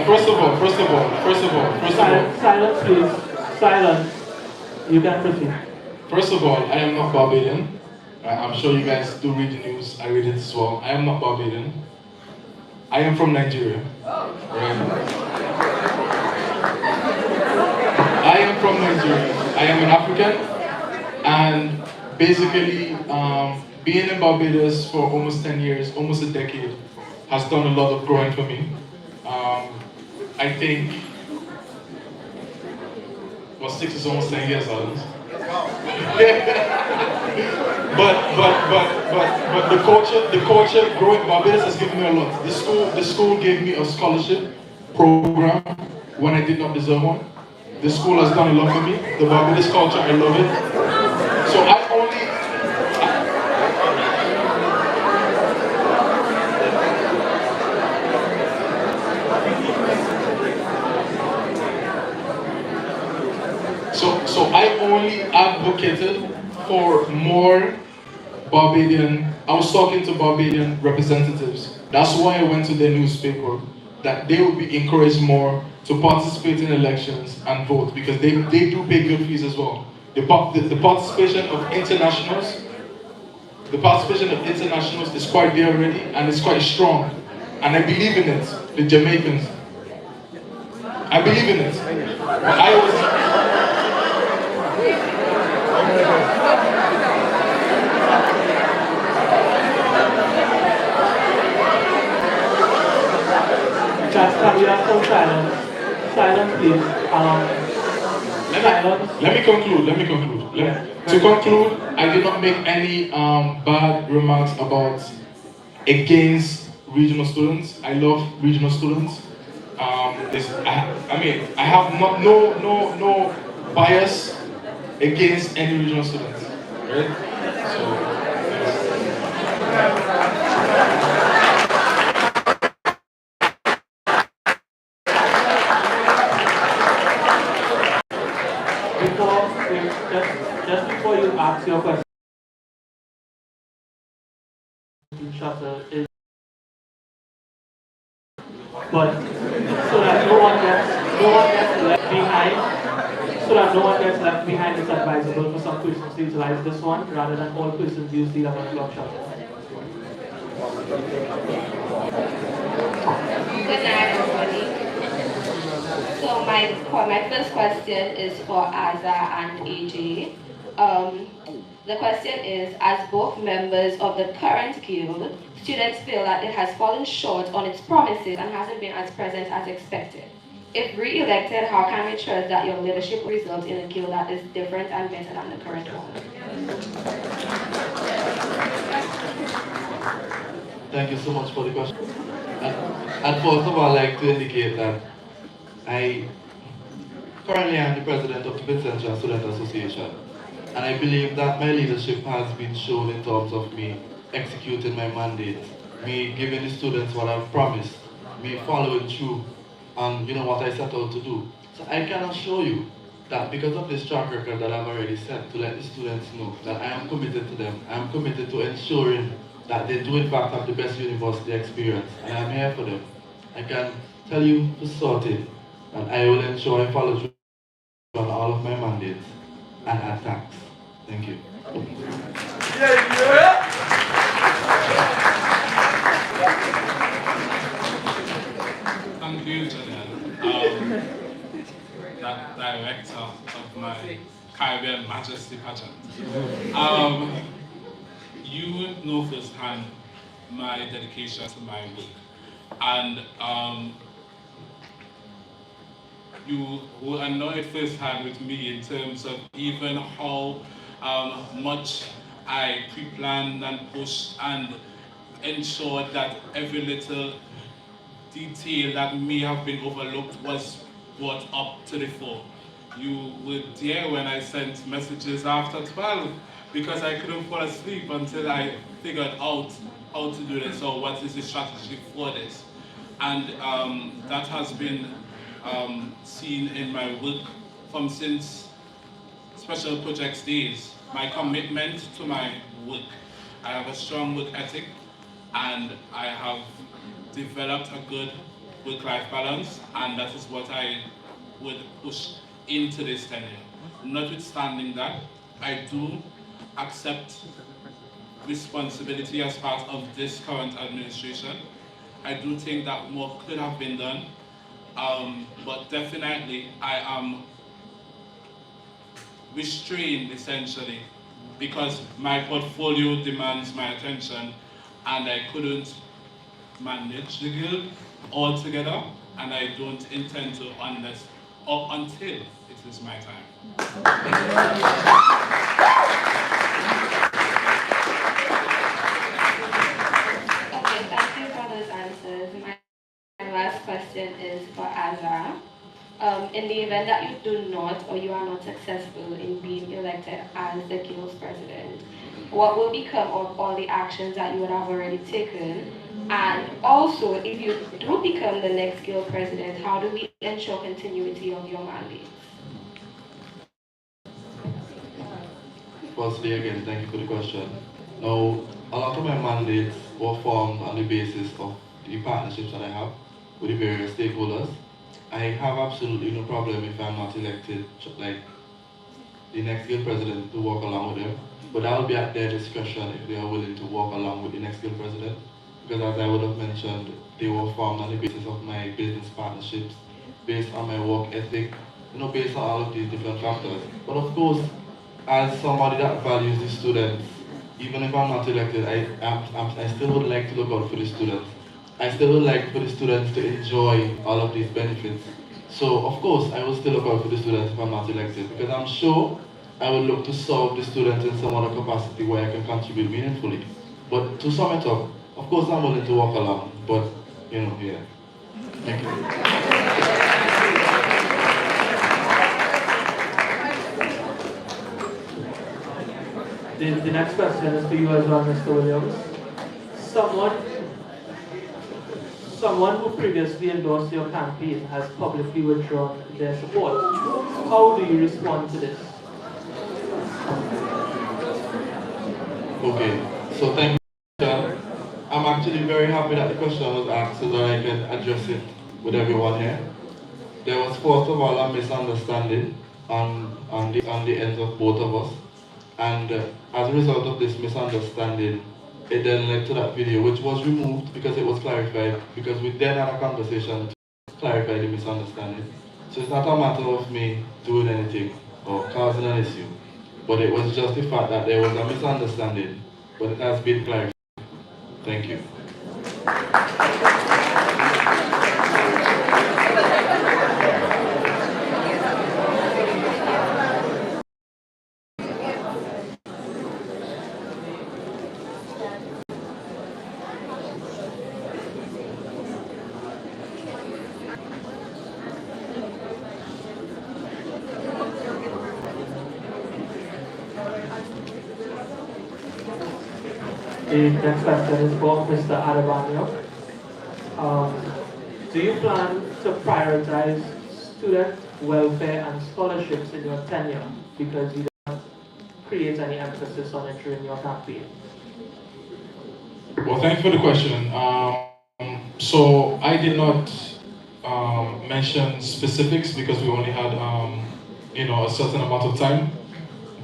First of all. Silence, please. Silence. You can proceed. First of all, I am not Barbadian. I'm sure you guys do read the news. I read it as well. I am not Barbadian. I am from Nigeria. Right? I am from Nigeria. I am an African. And basically, being in Barbados for almost 10 years, almost a decade, has done a lot of growing for me. I think, well, 6 is almost 10 years old. but the culture growing Barbados has given me a lot. The school gave me a scholarship program when I did not deserve one. The school has done a lot for me. The Barbados culture, I love it. So I only advocated for more Barbadian. I was talking to Barbadian representatives. That's why I went to their newspaper, that they would be encouraged more to participate in elections and vote, because they do pay good fees as well. The participation of internationals, is quite there already, and it's quite strong. And I believe in it, the Jamaicans. I believe in it. But Can we have some silence? Silence, please. Silence. Let me conclude. To conclude, I did not make any bad remarks against regional students. I love regional students. I have no bias against any regional students. Right? So. Just before you ask your question, shutter is, but so that no one gets left behind. so that no one gets left behind, it's advisable for some persons to utilize this one rather than all persons use the 11 o'clock shuttle. Good night, everybody. So my first question is for Aza and AJ. The question is, as both members of the current guild, students feel that it has fallen short on its promises and hasn't been as present as expected. If re-elected, how can we trust that your leadership will result in a guild that is different and better than the current one? Thank you so much for the question. And first of all, I'd like to indicate that I currently am the president of the Vincentian Student Association. And I believe that my leadership has been shown in terms of me executing my mandate, me giving the students what I've promised, me following through on what I set out to do. So I can assure you that because of this track record that I've already set to let the students know that I am committed to them, I am committed to ensuring that they do in fact have the best university experience, and I'm here for them. I can tell you for certain that I will ensure I follow through on all of my mandates and attacks. Thank you. Thank you, Janelle. That director of my Caribbean Majesty pageant. You know firsthand my dedication to my work, and you were annoyed firsthand with me in terms of even how much I pre-planned and pushed and ensured that every little detail that may have been overlooked was brought up to the fore. You were there when I sent messages after 12 because I couldn't fall asleep until I figured out how to do this or what is the strategy for this. And that has been seen in my work from since Special Projects days. My commitment to my work. I have a strong work ethic and I have developed a good work-life balance, and that is what I would push into this tenure. Notwithstanding that, I do accept responsibility as part of this current administration. I do think that more could have been done, but definitely I am restrained essentially because my portfolio demands my attention and I couldn't manage the guild altogether, and I don't intend to unless or until it is my time. Okay, thank you for those answers. My last question is for Azra. In the event that you do not or you are not successful in being elected as the guild's president, what will become of all the actions that you would have already taken? And also, if you do become the next guild president, how do we ensure continuity of your mandate? Firstly, again, thank you for the question. Now, a lot of my mandates were formed on the basis of the partnerships that I have with the various stakeholders. I have absolutely no problem if I'm not elected, like the next guild president, to work along with them. But that will be at their discretion if they are willing to work along with the next guild president. Because as I would have mentioned, they were formed on the basis of my business partnerships, based on my work ethic, based on all of these different factors. But of course, as somebody that values the students, even if I'm not elected, I still would like to look out for the students. I still would like for the students to enjoy all of these benefits. So of course, I will still look out for the students if I'm not elected, because I'm sure I will look to serve the students in some other capacity where I can contribute meaningfully. But to sum it up, of course I'm willing to walk along, but yeah. Thank you. The next question is for you as well, Mr. Williams. Someone who previously endorsed your campaign has publicly withdrawn their support. How do you respond to this? Okay, so thank you. I'm actually very happy that the question was asked so that I can address it with everyone here. There was first of all a misunderstanding on the ends of both of us. And as a result of this misunderstanding, it then led to that video, which was removed because it was clarified, because we then had a conversation to clarify the misunderstanding. So it's not a matter of me doing anything or causing an issue, but it was just the fact that there was a misunderstanding, but it has been clarified. Thank you. The next question is for Mr. Adebanyo. Do you plan to prioritize student welfare and scholarships in your tenure because you don't create any emphasis on it during your campaign? Well, thank you for the question. So I did not mention specifics because we only had a certain amount of time.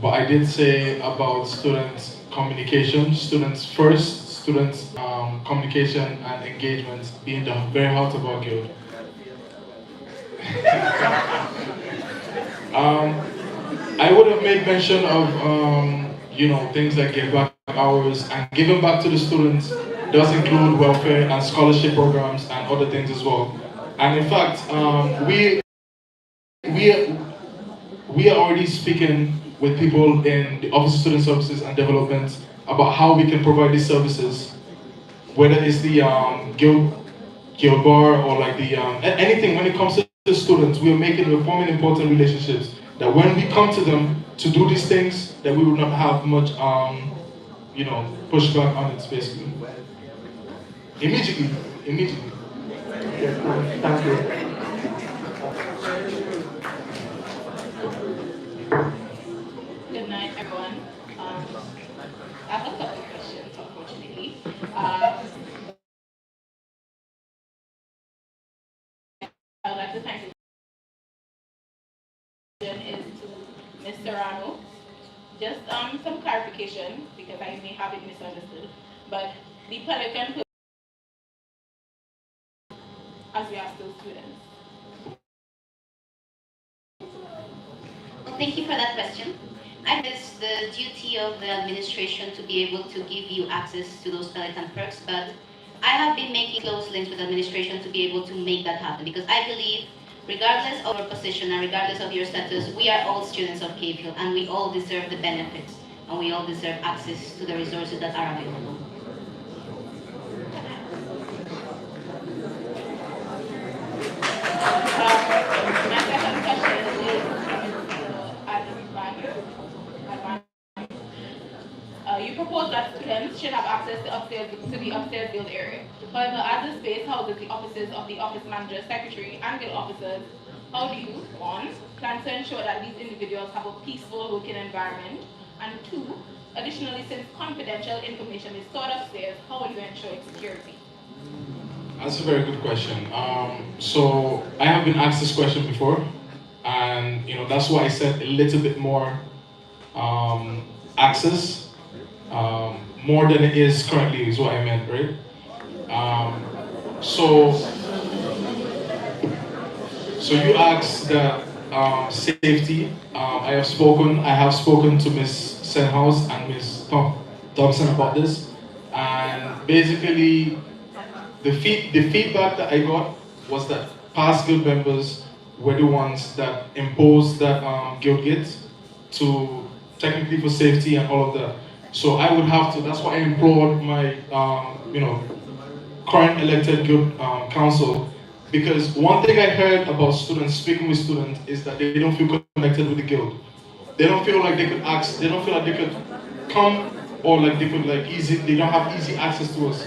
But I did say about students' communication, students first, students' communication and engagement being the very heart of our guild. I would have made mention of things like give back hours, and giving back to the students does include welfare and scholarship programs and other things as well. And in fact, we are already speaking with people in the Office of Student Services and Development about how we can provide these services, whether it's the guild bar or like the anything. When it comes to the students, we're forming important relationships that when we come to them to do these things, that we will not have much pushback on it, basically. Immediately. Yes, thank you. Good night, everyone. I have a couple of questions, unfortunately. I would like to thank you. Is to Mr. Rano. Just some clarification, because I may have it misunderstood. But the Pelican, as we are still students. Thank you for that question. I think it's the duty of the administration to be able to give you access to those Peloton perks, but I have been making close links with the administration to be able to make that happen, because I believe regardless of your position and regardless of your status, we are all students of Capefield and we all deserve the benefits and we all deserve access to the resources that are available. My second question is you propose that students should have access to the upstairs guild area. However, as the space houses the offices of the office manager, secretary, and guild officers, how do you, one, plan to ensure that these individuals have a peaceful working environment? And two, additionally, since confidential information is stored upstairs, how will you ensure its security? That's a very good question. So I have been asked this question before, and that's why I said a little bit more access. More than it is currently is what I meant, right? So you asked that safety. I have spoken to Ms. Senhouse and Ms. Thompson about this, and basically the feedback that I got was that past guild members were the ones that imposed that guild gate to technically for safety and all of that. So I would have to, that's why I implored my, current elected guild council, because one thing I heard about students, speaking with students, is that they don't feel connected with the guild. They don't feel like they could ask, they don't feel like they could come, or like they could they don't have easy access to us.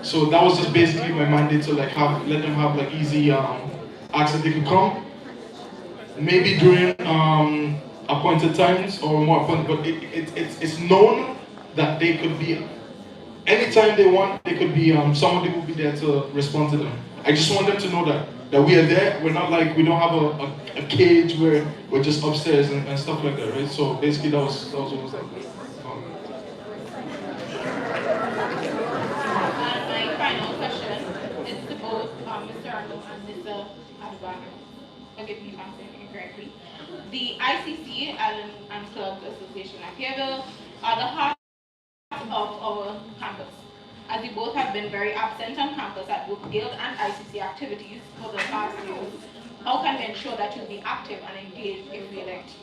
So that was just basically my mandate to let them have easy access. They could come, maybe during appointed times or more appointed, but it's known that they could be, anytime they want, they could be, somebody will be there to respond to them. I just want them to know that that we are there. We're not like, we don't have a cage where we're just upstairs and stuff like that, right? So basically that was what was that. And my final question is to both Mr. Arnold and Mr. Advan. Forgive me if I'm saying it incorrectly. The ICC, Allen and Clubs Association at Pierreville, are the heart of our campus. As you both have been very absent on campus at both Guild and ICC activities for the past years, how can we ensure that you'll be active and engaged if we elect you?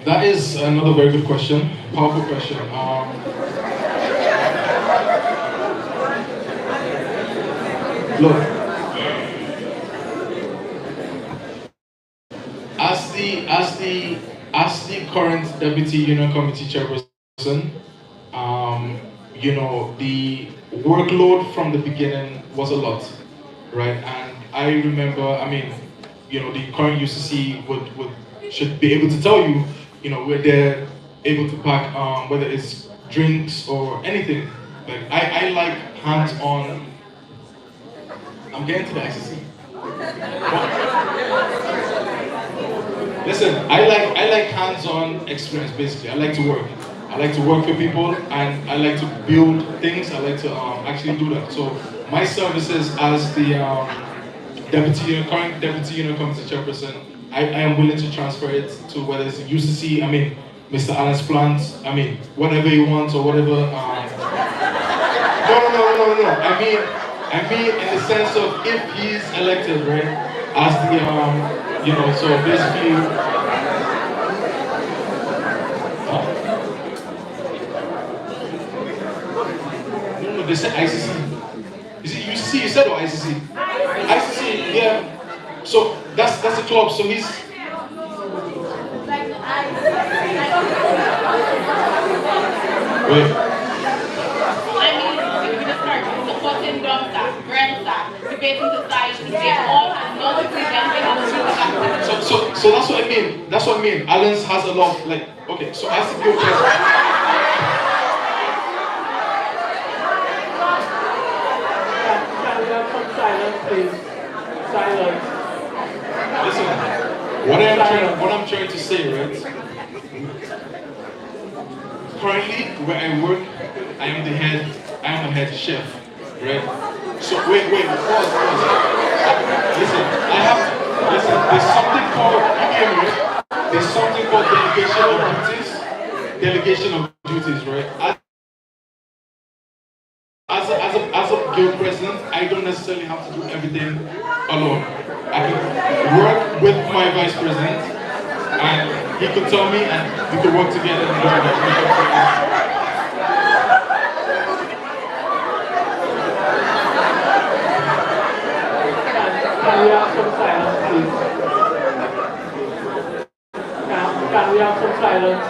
That is another very good question, powerful question. Look, as the current deputy union committee chairperson, you know, the workload from the beginning was a lot, right? And I remember, I mean, you know, the current UCC should be able to tell you, you know, where they're able to pack, whether it's drinks or anything. Like I like hands-on. I'm getting to the ICC. Listen, I like hands-on experience. Basically, I like to work. I like to work for people, and I like to build things. I like to actually do that. So my services as the current deputy union committee chairperson, I am willing to transfer it to whether it's UCC. I mean, Mr. Allen's plans. I mean, whatever he wants or whatever. No. I mean, in the sense of if he's elected, right, as the you know, so basically. No, they said ICC. Is it UCC? You said or ICC? ICC, yeah. So that's the club. So he's. Wait. I mean, if we just start supporting Drumstack, Grandstack, debating society, they all have no representing of the So that's what I mean. That's what I mean. Allen's has a lot of, like, okay, so as the guild president. Can we have some silence, please? Silence. Listen, what I'm trying to say, right? Currently, where I work, I am the head chef, right? So wait, pause. Listen, there's something called, there's something called delegation of duties, right? As a guild president, I don't necessarily have to do everything alone. I can work with my vice president, and he could tell me, and we could work together and do that. Can we have some silence, please? Can we have some silence?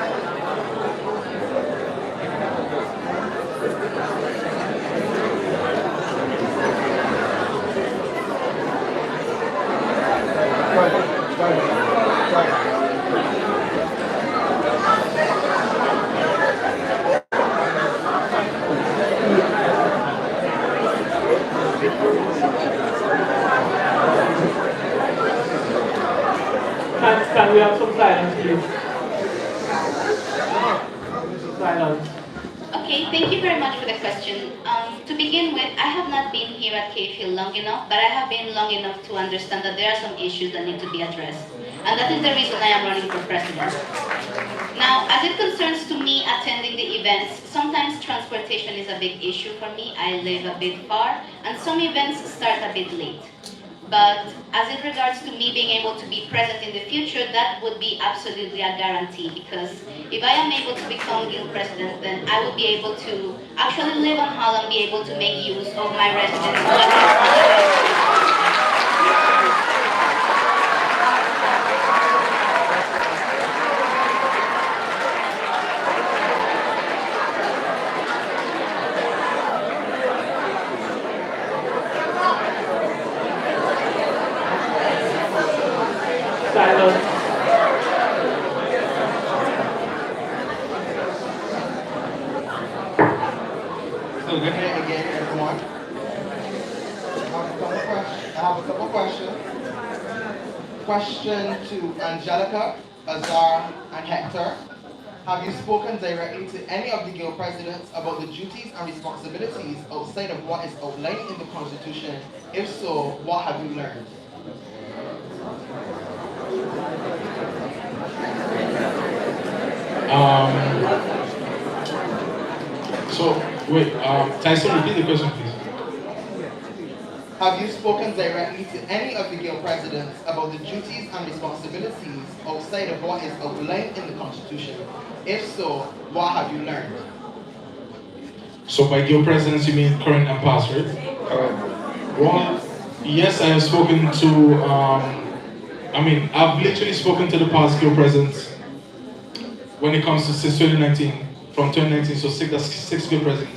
Can we have some silence, please? Silence. Okay, thank you very much for the question. To begin with, I have not been here at KFIL long enough, but I have been long enough to understand that there are some issues that need to be addressed. And that is the reason I am running for president. Now, as it concerns to me attending the events, sometimes transportation is a big issue for me. I live a bit far, and some events start a bit late. But as it regards to me being able to be present in the future, that would be absolutely a guarantee, because if I am able to become guild president, then I will be able to actually live on Holland, be able to make use of my residence. Good evening again, everyone. I have a couple questions. Question to Angelica, Azar, and Hector. Have you spoken directly to any of the guild presidents about the duties and responsibilities outside of what is outlined in the Constitution? If so, what have you learned? Tyson, repeat the question, please. Have you spoken directly to any of the guild presidents about the duties and responsibilities outside of what is outlined in the Constitution? If so, what have you learned? So by guild presidents, you mean current and past, right? Well, yes, I have spoken to, I've literally spoken to the past guild presidents when it comes to since 2019, from 2019, so that's six guild presidents.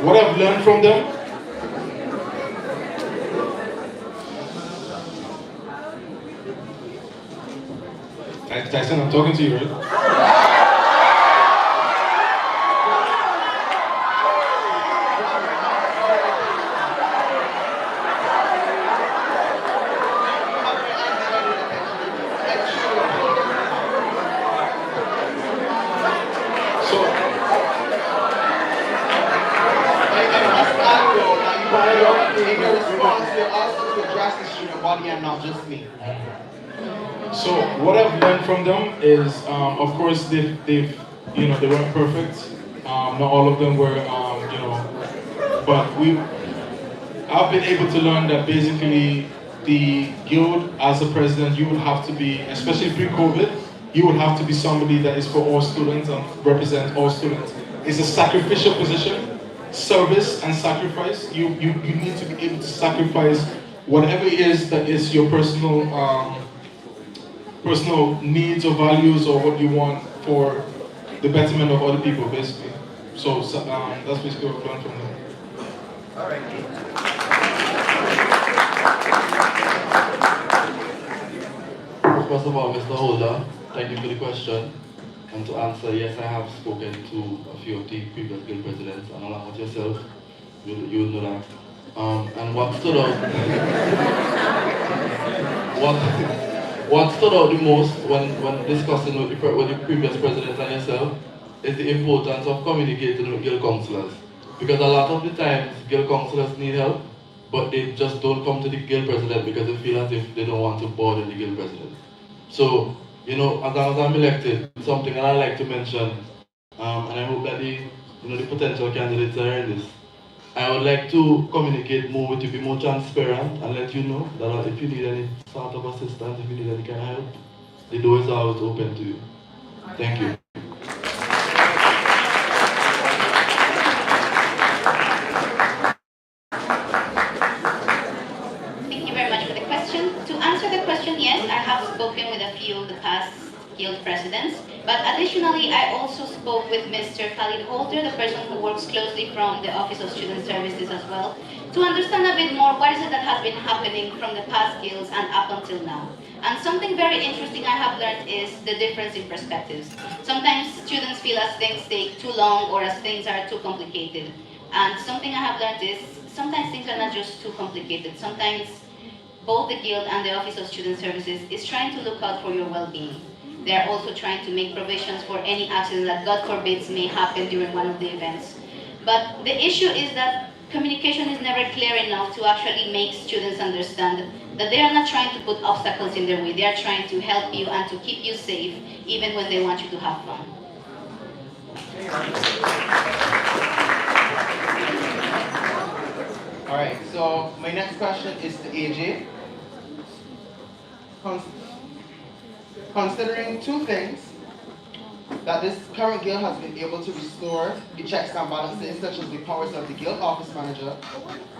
What I've learned from them, Tyson, I'm talking to you, right? In your response, you're also to address the student body and not just me. So what I've learned from them is, of course, they weren't perfect. Not all of them were, but I've been able to learn that basically the guild, as a president, you would have to be, especially pre-COVID, you would have to be somebody that is for all students and represent all students. It's a sacrificial position. Service and sacrifice. You need to be able to sacrifice whatever it is that is your personal needs or values or what you want for the betterment of other people, basically. So that's basically what I've learned from them. All right. First of all, Mr. Holder, thank you for the question. And to answer, yes, I have spoken to a few of the previous guild presidents, and along with yourself, you would know that. And what stood out, what stood out the most when discussing with the previous president and yourself is the importance of communicating with guild councillors. Because a lot of the times, guild councillors need help, but they just don't come to the guild president because they feel as if they don't want to bother the guild president. So, as long as I'm elected, something that I like to mention, and I hope that the potential candidates are in this. I would like to communicate more with you, be more transparent, and let you know that if you need any sort of assistance, if you need any kind of help, the door is always open to you. Thank you. Thank you very much for the question. To answer the question, yes, I have spoken with a few of the past guild presidents, but additionally, I also spoke with Mr. Khalid Holder, the person who works closely from the Office of Student Services as well, to understand a bit more what is it that has been happening from the past guilds and up until now. And something very interesting I have learned is the difference in perspectives. Sometimes students feel as things take too long or as things are too complicated. And something I have learned is sometimes things are not just too complicated. Sometimes both the guild and the Office of Student Services is trying to look out for your well-being. They are also trying to make provisions for any accident that, God forbids, may happen during one of the events. But the issue is that communication is never clear enough to actually make students understand that they are not trying to put obstacles in their way. They are trying to help you and to keep you safe, even when they want you to have fun. All right, so my next question is to AJ. Considering two things, that this current guild has been able to restore the checks and balances, such as the powers of the guild office manager,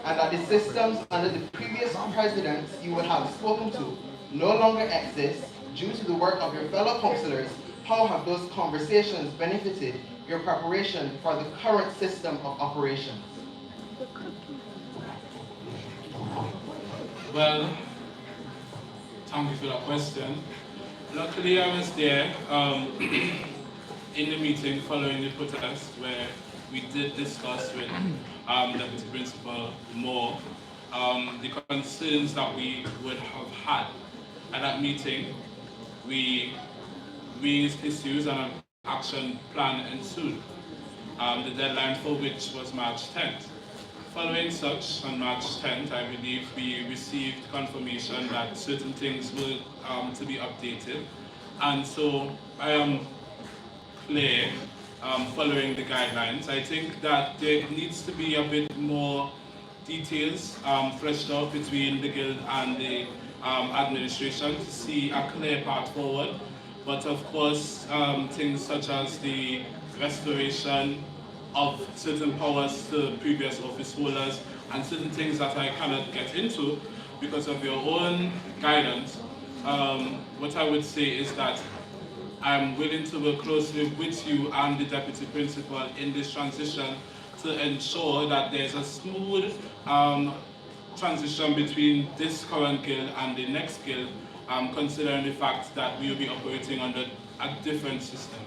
and that the systems under the previous presidents you would have spoken to no longer exist due to the work of your fellow councillors, how have those conversations benefited your preparation for the current system of operations? Well, thank you for that question. Luckily, I was there in the meeting following the protest, where we did discuss with Deputy Principal Moore the concerns that we would have had at that meeting. We raised issues and an action plan ensued, the deadline for which was March 10th. Following such, on March 10th, I believe we received confirmation that certain things were to be updated. And so I am clear, following the guidelines. I think that there needs to be a bit more details fleshed out between the guild and the administration to see a clear path forward. But of course, things such as the restoration of certain powers to previous office holders and certain things that I cannot get into because of your own guidance, what I would say is that I'm willing to work closely with you and the Deputy Principal in this transition to ensure that there's a smooth transition between this current guild and the next guild, considering the fact that we will be operating under a different system.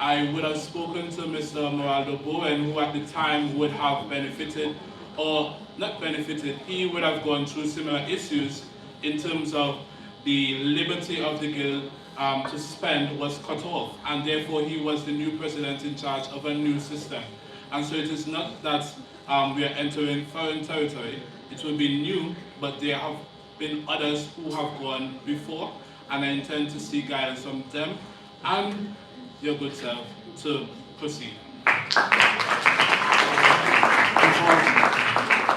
I would have spoken to Mr. Moraldo Bowen, who at the time would have benefited, or not benefited, he would have gone through similar issues in terms of the liberty of the guild to spend was cut off, and therefore he was the new president in charge of a new system. And so it is not that we are entering foreign territory. It will be new, but there have been others who have gone before, and I intend to seek guidance from them and your good self to proceed.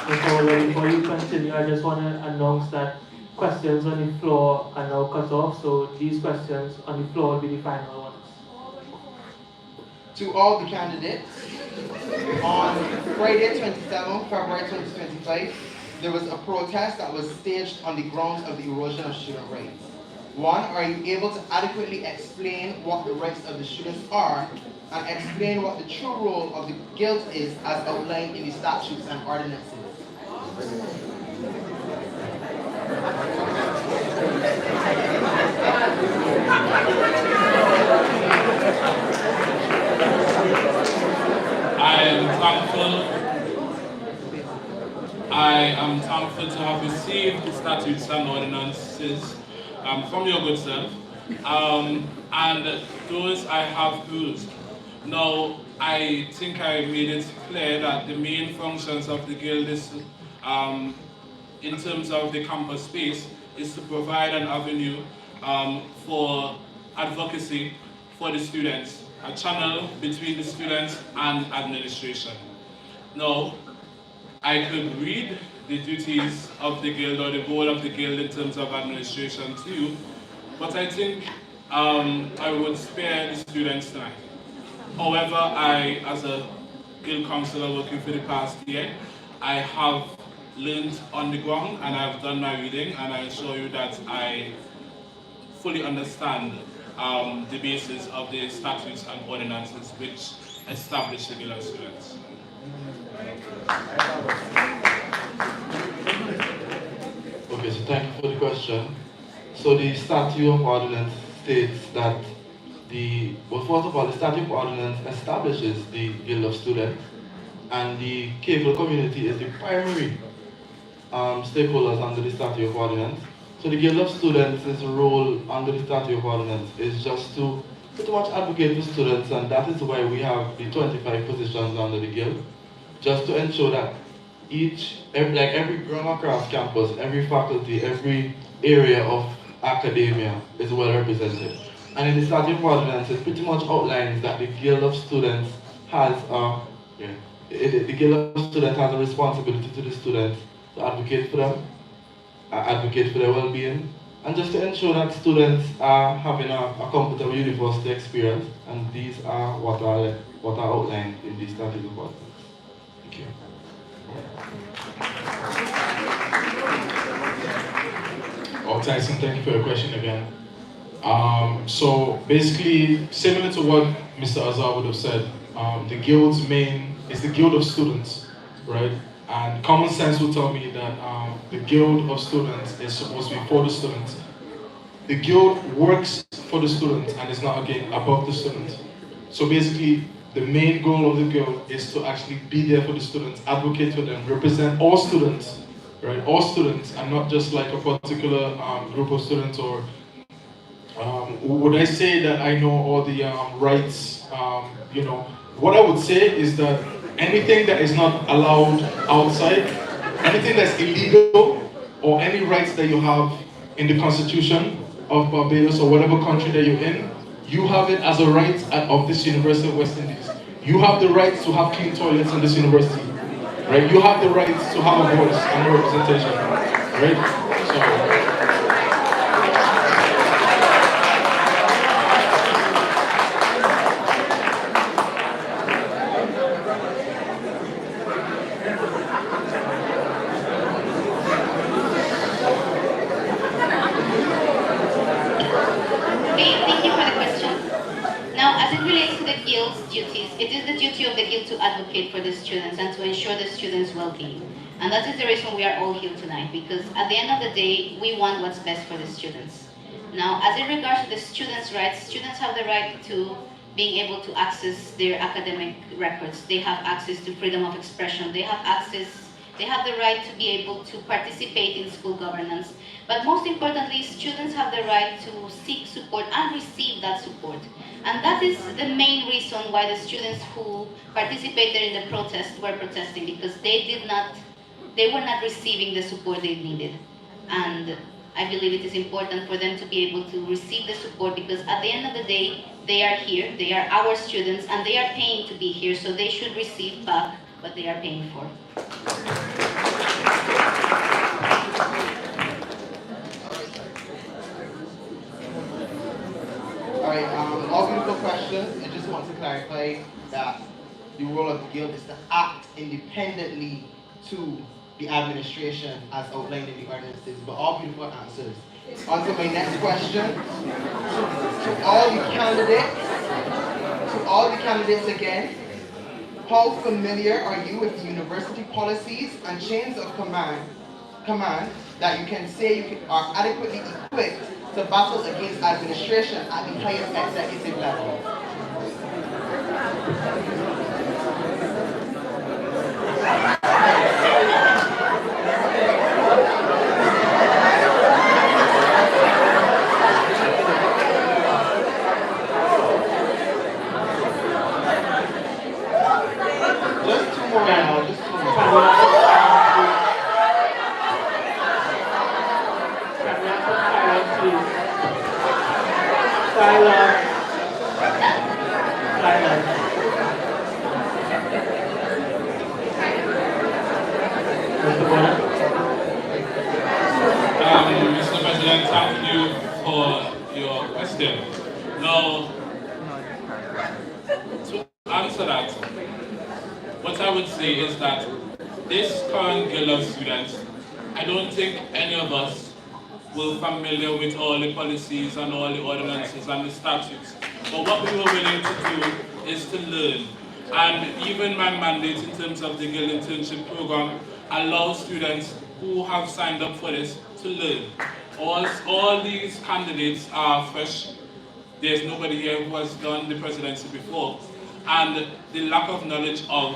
Before you continue, I just want to announce that questions on the floor are now cut off, so these questions on the floor will be the final ones. To all the candidates, on Friday 27 February 2025, there was a protest that was staged on the grounds of the erosion of student rights. One, are you able to adequately explain what the rights of the students are and explain what the true role of the guild is as outlined in the statutes and ordinances? I am thankful to have received the statutes and ordinances from your good self, and those I have used. Now, I think I made it clear that the main functions of the guild is, in terms of the campus space, is to provide an avenue for advocacy for the students, a channel between the students and administration. Now, I could read the duties of the guild or the role of the guild in terms of administration to you, but I think I would spare the students tonight. However, I, as a guild councillor working for the past year, I have learned on the ground and I've done my reading, and I assure you that I fully understand the basis of the statutes and ordinances which establish the guild of students. Okay, so thank you for the question. So the statute of ordinance states that first of all, the statute of ordinance establishes the Guild of Students, and the cable community is the primary stakeholders under the statute of ordinance. So the Guild of Students' role under the statute of ordinance is just to pretty much advocate for students, and that is why we have the 25 positions under the Guild, just to ensure that every ground across campus, every faculty, every area of academia is well represented. And in the statute of ordinance, it pretty much outlines that the Guild of Students has the Guild of Students has a responsibility to the students to advocate for them, advocate for their well-being, and just to ensure that students are having a comfortable university experience. And these are what are outlined in the statute of ordinance. Thank you. Oh, Tyson, thank you for your question again. So basically, similar to what Mr. Azar would have said, the guild's main is the Guild of Students, right? And common sense would tell me that the Guild of Students is supposed to be for the students. the guild works for the student and is not again above the student. So basically, the main goal of the guild is to actually be there for the students, advocate for them, represent all students, right? All students, and not just like a particular group of students. Or would I say that I know all the rights? You know, what I would say is that anything that is not allowed outside, anything that's illegal, or any rights that you have in the Constitution of Barbados or whatever country that you're in, you have it as a right of this University of West Indies. You have the right to have clean toilets in this university, right? You have the right to have a voice and a representation, right? So. Duties. It is the duty of the guild to advocate for the students and to ensure the students' well-being. And that is the reason we are all here tonight, because at the end of the day, we want what's best for the students. Now, as in regards to the students' rights, students have the right to being able to access their academic records. They have access to freedom of expression. They have the right to be able to participate in school governance. But most importantly, students have the right to seek support and receive that support. And that is the main reason why the students who participated in the protest were protesting, because they were not receiving the support they needed. And I believe it is important for them to be able to receive the support, because at the end of the day, they are here, they are our students, and they are paying to be here, so they should receive back what they are paying for. Alright, all beautiful questions. I just want to clarify that the role of the guild is to act independently to the administration as outlined in the ordinances, but all beautiful answers. On to my next question. To all the candidates again, how familiar are you with the university policies and chains of command that you can say you are adequately equipped to battle against administration at the highest executive level? Just two more now, just two more. Silence. Mr. President, thank you for your question. Now, to answer that, what I would say is that this current guild of students, I don't think any of us were familiar with all the policies and all the ordinances and the statutes. But what we were willing to do is to learn. And even my mandate in terms of the guild internship program allows students who have signed up for this to learn. All these candidates are fresh. There's nobody here who has done the presidency before. And the lack of knowledge of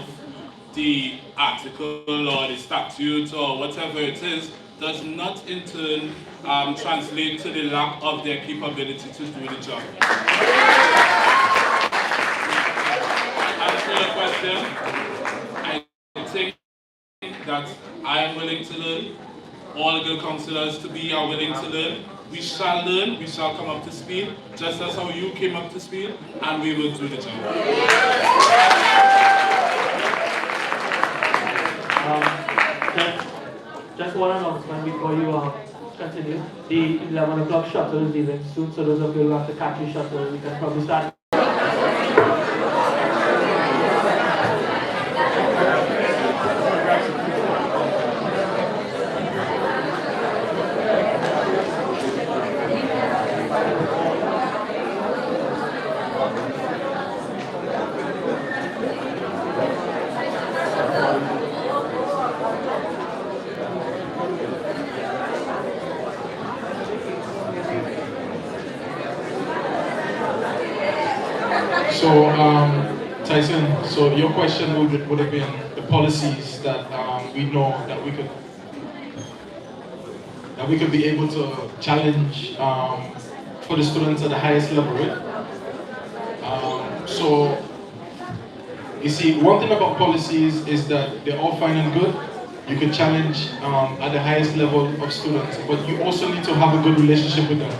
the article or the statute or whatever it is does not in turn translate to the lack of their capability to do the job. Answer your question, I think that I am willing to learn. All guild councillors to be are willing to learn. We shall learn, we shall come up to speed, just as how you came up to speed, and we will do the job. Just one announcement before you continue. The 11 o'clock shuttle is leaving soon, so those of you who have to catch the shuttle, we can probably start. So, Tyson, so your question would have been the policies that we know that we could be able to challenge for the students at the highest level, right? So, you see, one thing about policies is that they're all fine and good. You can challenge at the highest level of students, but you also need to have a good relationship with them.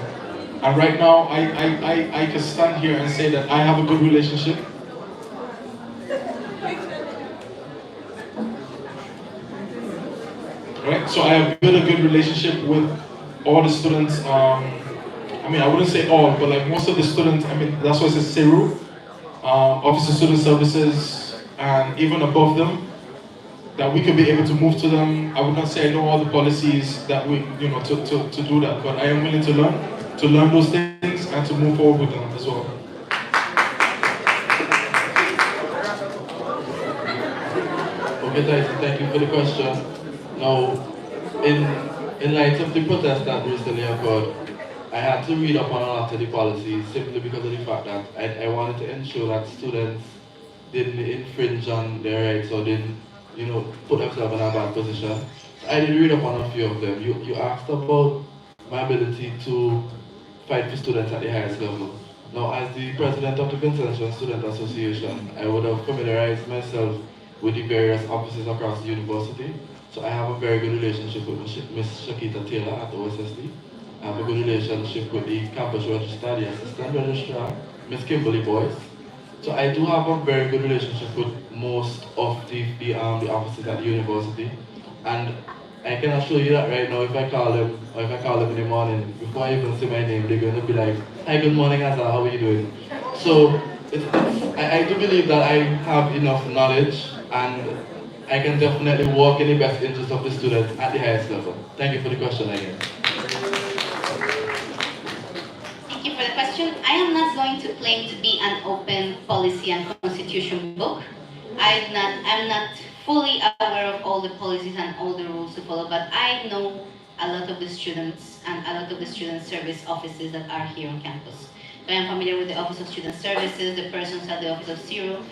And right now, I can stand here and say that I have a good relationship. Right? So I have built a good relationship with all the students. I mean, I wouldn't say all, but like most of the students, I mean, that's why it says CERU, Office of Student Services, and even above them, that we could be able to move to them. I would not say I know all the policies that we, to do that, but I am willing to learn those things and to move forward with them as well. Okay, Tyson, thank you for the question. Now, in light of the protest that recently occurred, I had to read up on a lot of the policies simply because of the fact that I wanted to ensure that students didn't infringe on their rights or didn't, put themselves in a bad position. I did read up on a few of them. You asked about my ability to fight for students at the highest level. Now, as the president of the Vincentian Student Association, I would have familiarized myself with the various offices across the university. So I have a very good relationship with Ms. Shakita Taylor at the OSSD. I have a good relationship with the campus registrar, the assistant registrar, Ms. Kimberly Boyce. So I do have a very good relationship with most of the offices at the university. And I can assure you that right now, if I call them, or if I call them in the morning, before I even say my name, they're going to be like, "Hi, good morning, Azar, how are you doing?" So I do believe that I have enough knowledge and I can definitely work in the best interest of the students at the highest level. Thank you for the question again. Thank you for the question. I am not going to claim to be an open policy and constitution book. I'm not fully aware of all the policies and all the rules to follow, but I know a lot of the students and a lot of the student service offices that are here on campus. So I am familiar with the Office of Student Services, the persons at the Office of Zero,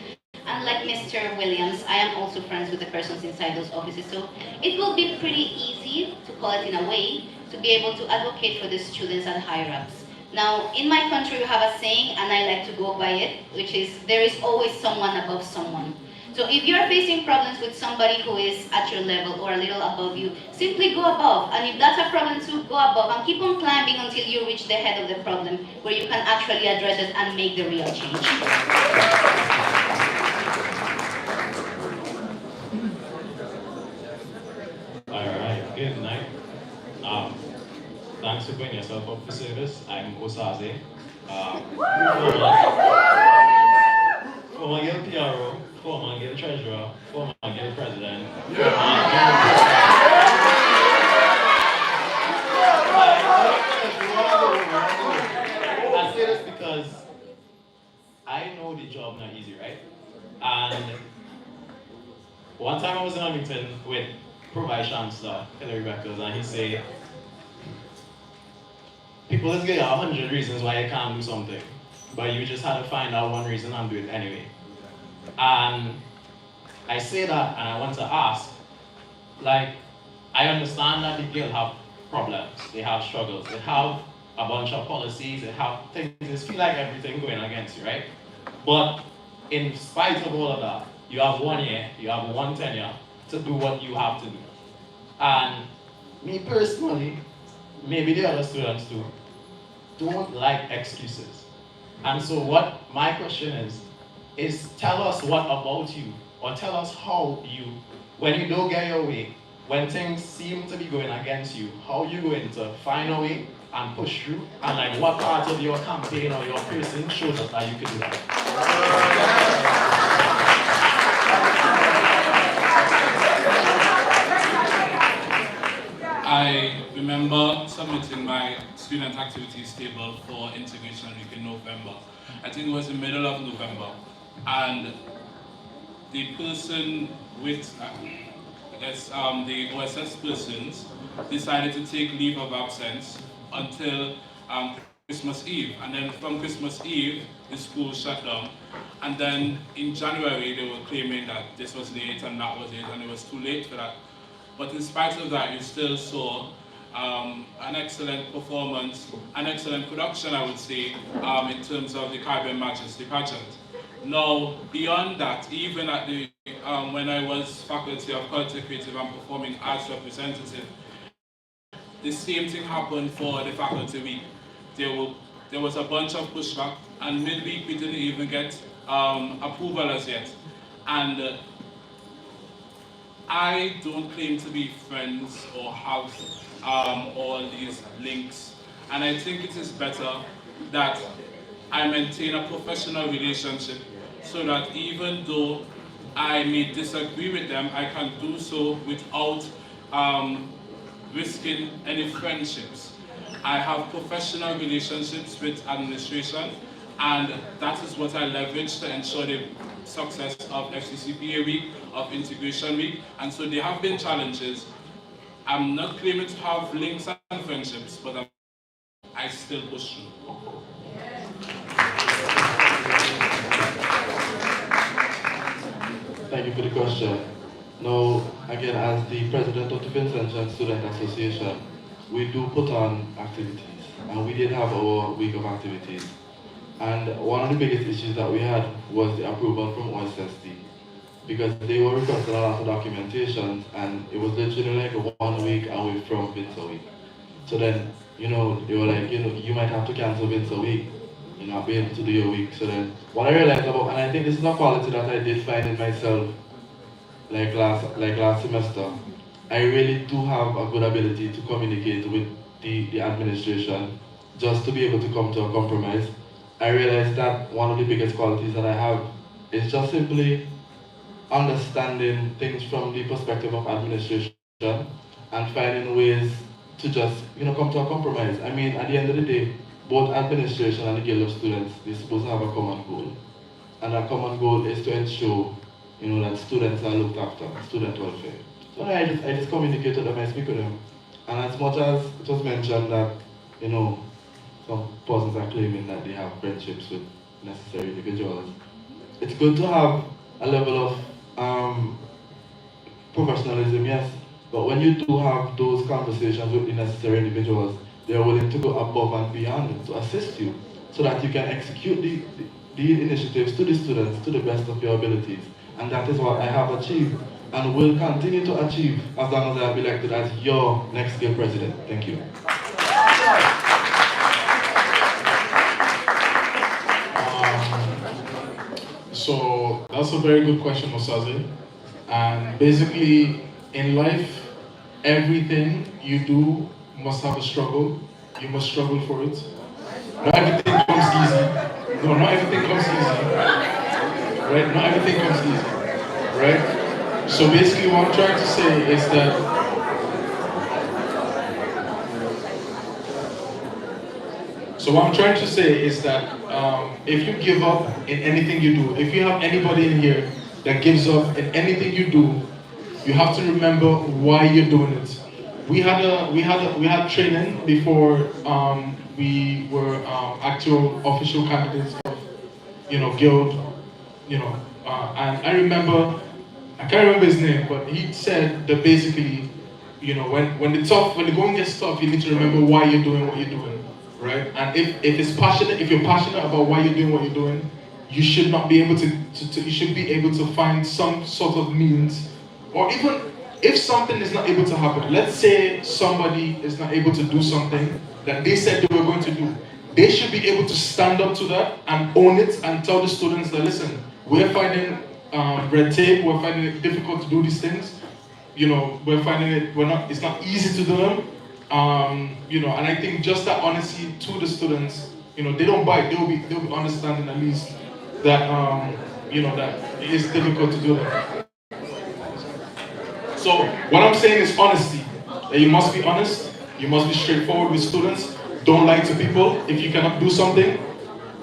and like Mr. Williams, I am also friends with the persons inside those offices. So it will be pretty easy, to call it in a way, to be able to advocate for the students and higher ups. Now, in my country, we have a saying, and I like to go by it, which is, there is always someone above someone. So if you're facing problems with somebody who is at your level or a little above you, simply go above. And if that's a problem too, go above and keep on climbing until you reach the head of the problem, where you can actually address it and make the real change. Alright, good night. Thanks for putting yourself up for service. I'm Osaze. Former Guild PRO, former Guild Treasurer, former Guild President. I say this because I know the job not easy, right? And one time I was in a meeting with Pro-Vice Chancellor Hilary Beckles, and he said, people is getting 100 reasons why you can't do something, but you just had to find out one reason and do it anyway. And I say that, and I want to ask, like, I understand that the guild have problems, they have struggles, they have a bunch of policies, they have things, it feel like everything going against you, right? But in spite of all of that, you have 1 year, you have one tenure to do what you have to do. And me personally, maybe the other students too, don't like excuses. And so what my question is tell us what about you, or tell us how you, when you don't get your way, when things seem to be going against you, how you going to find a way and push through, and like what part of your campaign or your person shows us that you can do that. I remember submitting my student activities table for integration week in November. I think it was the middle of November. And the person with, the OSS persons decided to take leave of absence until Christmas Eve, and then from Christmas Eve, the school shut down. And then in January, they were claiming that this was late and that was it, and it was too late for that. But in spite of that, you still saw an excellent performance, an excellent production, I would say, in terms of the Caribbean Majesty pageant. Now, beyond that, even at the when I was Faculty of Culture, Creative and Performing Arts representative, the same thing happened for the faculty week. There was a bunch of pushback, and midweek we didn't even get approval as yet. And I don't claim to be friends or have all these links, and I think it is better that I maintain a professional relationship so that even though I may disagree with them, I can do so without risking any friendships. I have professional relationships with administration, and that is what I leverage to ensure the success of FCCPA Week, of Integration Week. And so there have been challenges. I'm not claiming to have links and friendships, but I still push through. Thank you for the question. Now, again, as the president of the Vincentian Student Association, we do put on activities, and we did have our week of activities. And one of the biggest issues that we had was the approval from OSSD, because they were requesting a lot of documentation, and it was literally like 1 week away from Vincer Week. So then, they were like, you might have to cancel Vincer Week, not be able to do your week. So then, what I realized about, and I think this is a quality that I did find in myself, like last semester, I really do have a good ability to communicate with the administration, just to be able to come to a compromise. I realized that one of the biggest qualities that I have is just simply understanding things from the perspective of administration and finding ways to just come to a compromise. I mean, at the end of the day, both administration and the Guild of Students, they're supposed to have a common goal. And that common goal is to ensure that students are looked after, student welfare. So I just communicate with them, I speak with them. And as much as it was mentioned that, some persons are claiming that they have friendships with necessary individuals, it's good to have a level of professionalism, yes, but when you do have those conversations with the necessary individuals, they're willing to go above and beyond to assist you so that you can execute the initiatives to the students to the best of your abilities. And that is what I have achieved and will continue to achieve as long as I am elected as your next Guild President. Thank you. So that's a very good question, Osaze. And basically, in life, everything you do must have a struggle. You must struggle for it. Not everything comes easy. No, not everything comes easy. Right? Not everything comes easy. Right? So basically, what I'm trying to say is that if you give up in anything you do, if you have anybody in here that gives up in anything you do, you have to remember why you're doing it. We had training before we were actual official candidates of Guild, and I remember, I can't remember his name, but he said that basically, when the going gets tough, you need to remember why you're doing what you're doing. Right? And if you're passionate about why you're doing what you're doing, you should not be able you should be able to find some sort of means, or even if something is not able to happen, let's say somebody is not able to do something that they said they were going to do, they should be able to stand up to that and own it and tell the students that, listen, we're finding red tape, we're finding it difficult to do these things, we're finding it's not easy to do them. And I think just that honesty to the students, they don't bite, they'll be understanding at least that, that it is difficult to do that. So what I'm saying is honesty, that you must be honest, you must be straightforward with students, don't lie to people. If you cannot do something,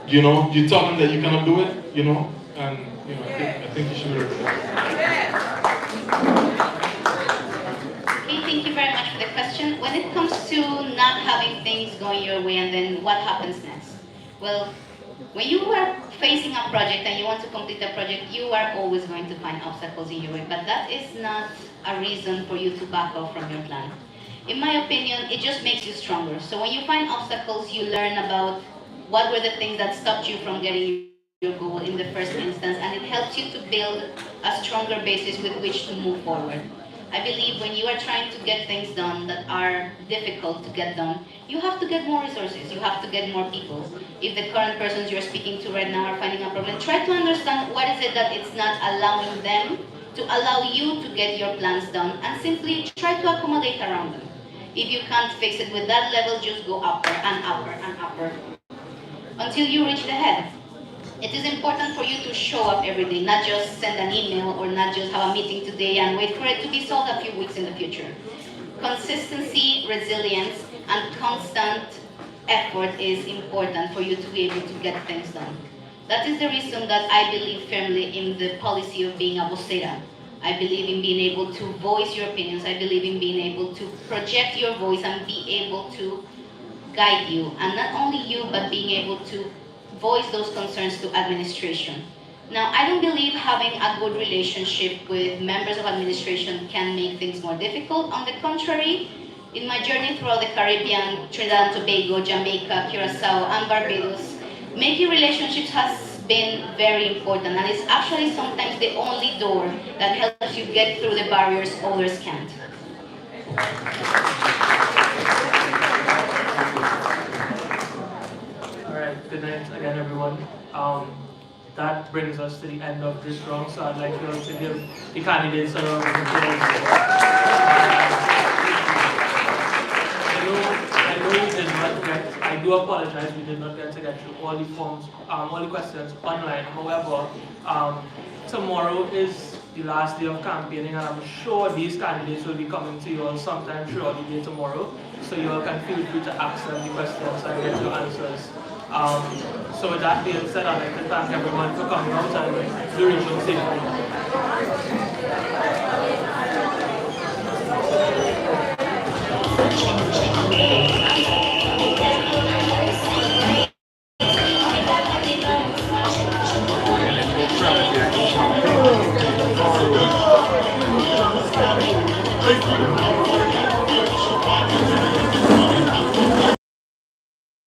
you tell them that you cannot do it, and I think you should be Okay, thank you very much for the question. when it comes to not having things going your way and then what happens next? Well, when you are facing a project and you want to complete a project, you are always going to find obstacles in your way, but that is not a reason for you to back off from your plan. In my opinion, it just makes you stronger. So when you find obstacles, you learn about what were the things that stopped you from getting your goal in the first instance, and it helps you to build a stronger basis with which to move forward. I believe when you are trying to get things done that are difficult to get done, you have to get more resources, you have to get more people. If the current persons you're speaking to right now are finding a problem, try to understand what is it that it's not allowing them to allow you to get your plans done, and simply try to accommodate around them. If you can't fix it with that level, just go upper and upper and upper until you reach the head. It is important for you to show up every day, not just send an email or not just have a meeting today and wait for it to be solved a few weeks in the future. Consistency, resilience, and constant effort is important for you to be able to get things done. That is the reason that I believe firmly in the policy of being a vocera. I believe in being able to voice your opinions. I believe in being able to project your voice and be able to guide you. And not only you, but being able to voice those concerns to administration. Now, I don't believe having a good relationship with members of administration can make things more difficult. On the contrary, in my journey throughout the Caribbean, Trinidad and Tobago, Jamaica, Curacao, and Barbados, making relationships has been very important, and it's actually sometimes the only door that helps you get through the barriers others can't. Good night again, everyone. That brings us to the end of this round, so I'd like you all to give the candidates a round of applause. I know we did not get, I do apologize, we did not get to get through all the forms, all the questions online. However, tomorrow is the last day of campaigning, and I'm sure these candidates will be coming to you all sometime throughout the day tomorrow, so you all can feel free to ask them the questions and get your answers. So with that being said, I'd like to thank everyone for coming out and the regional safety.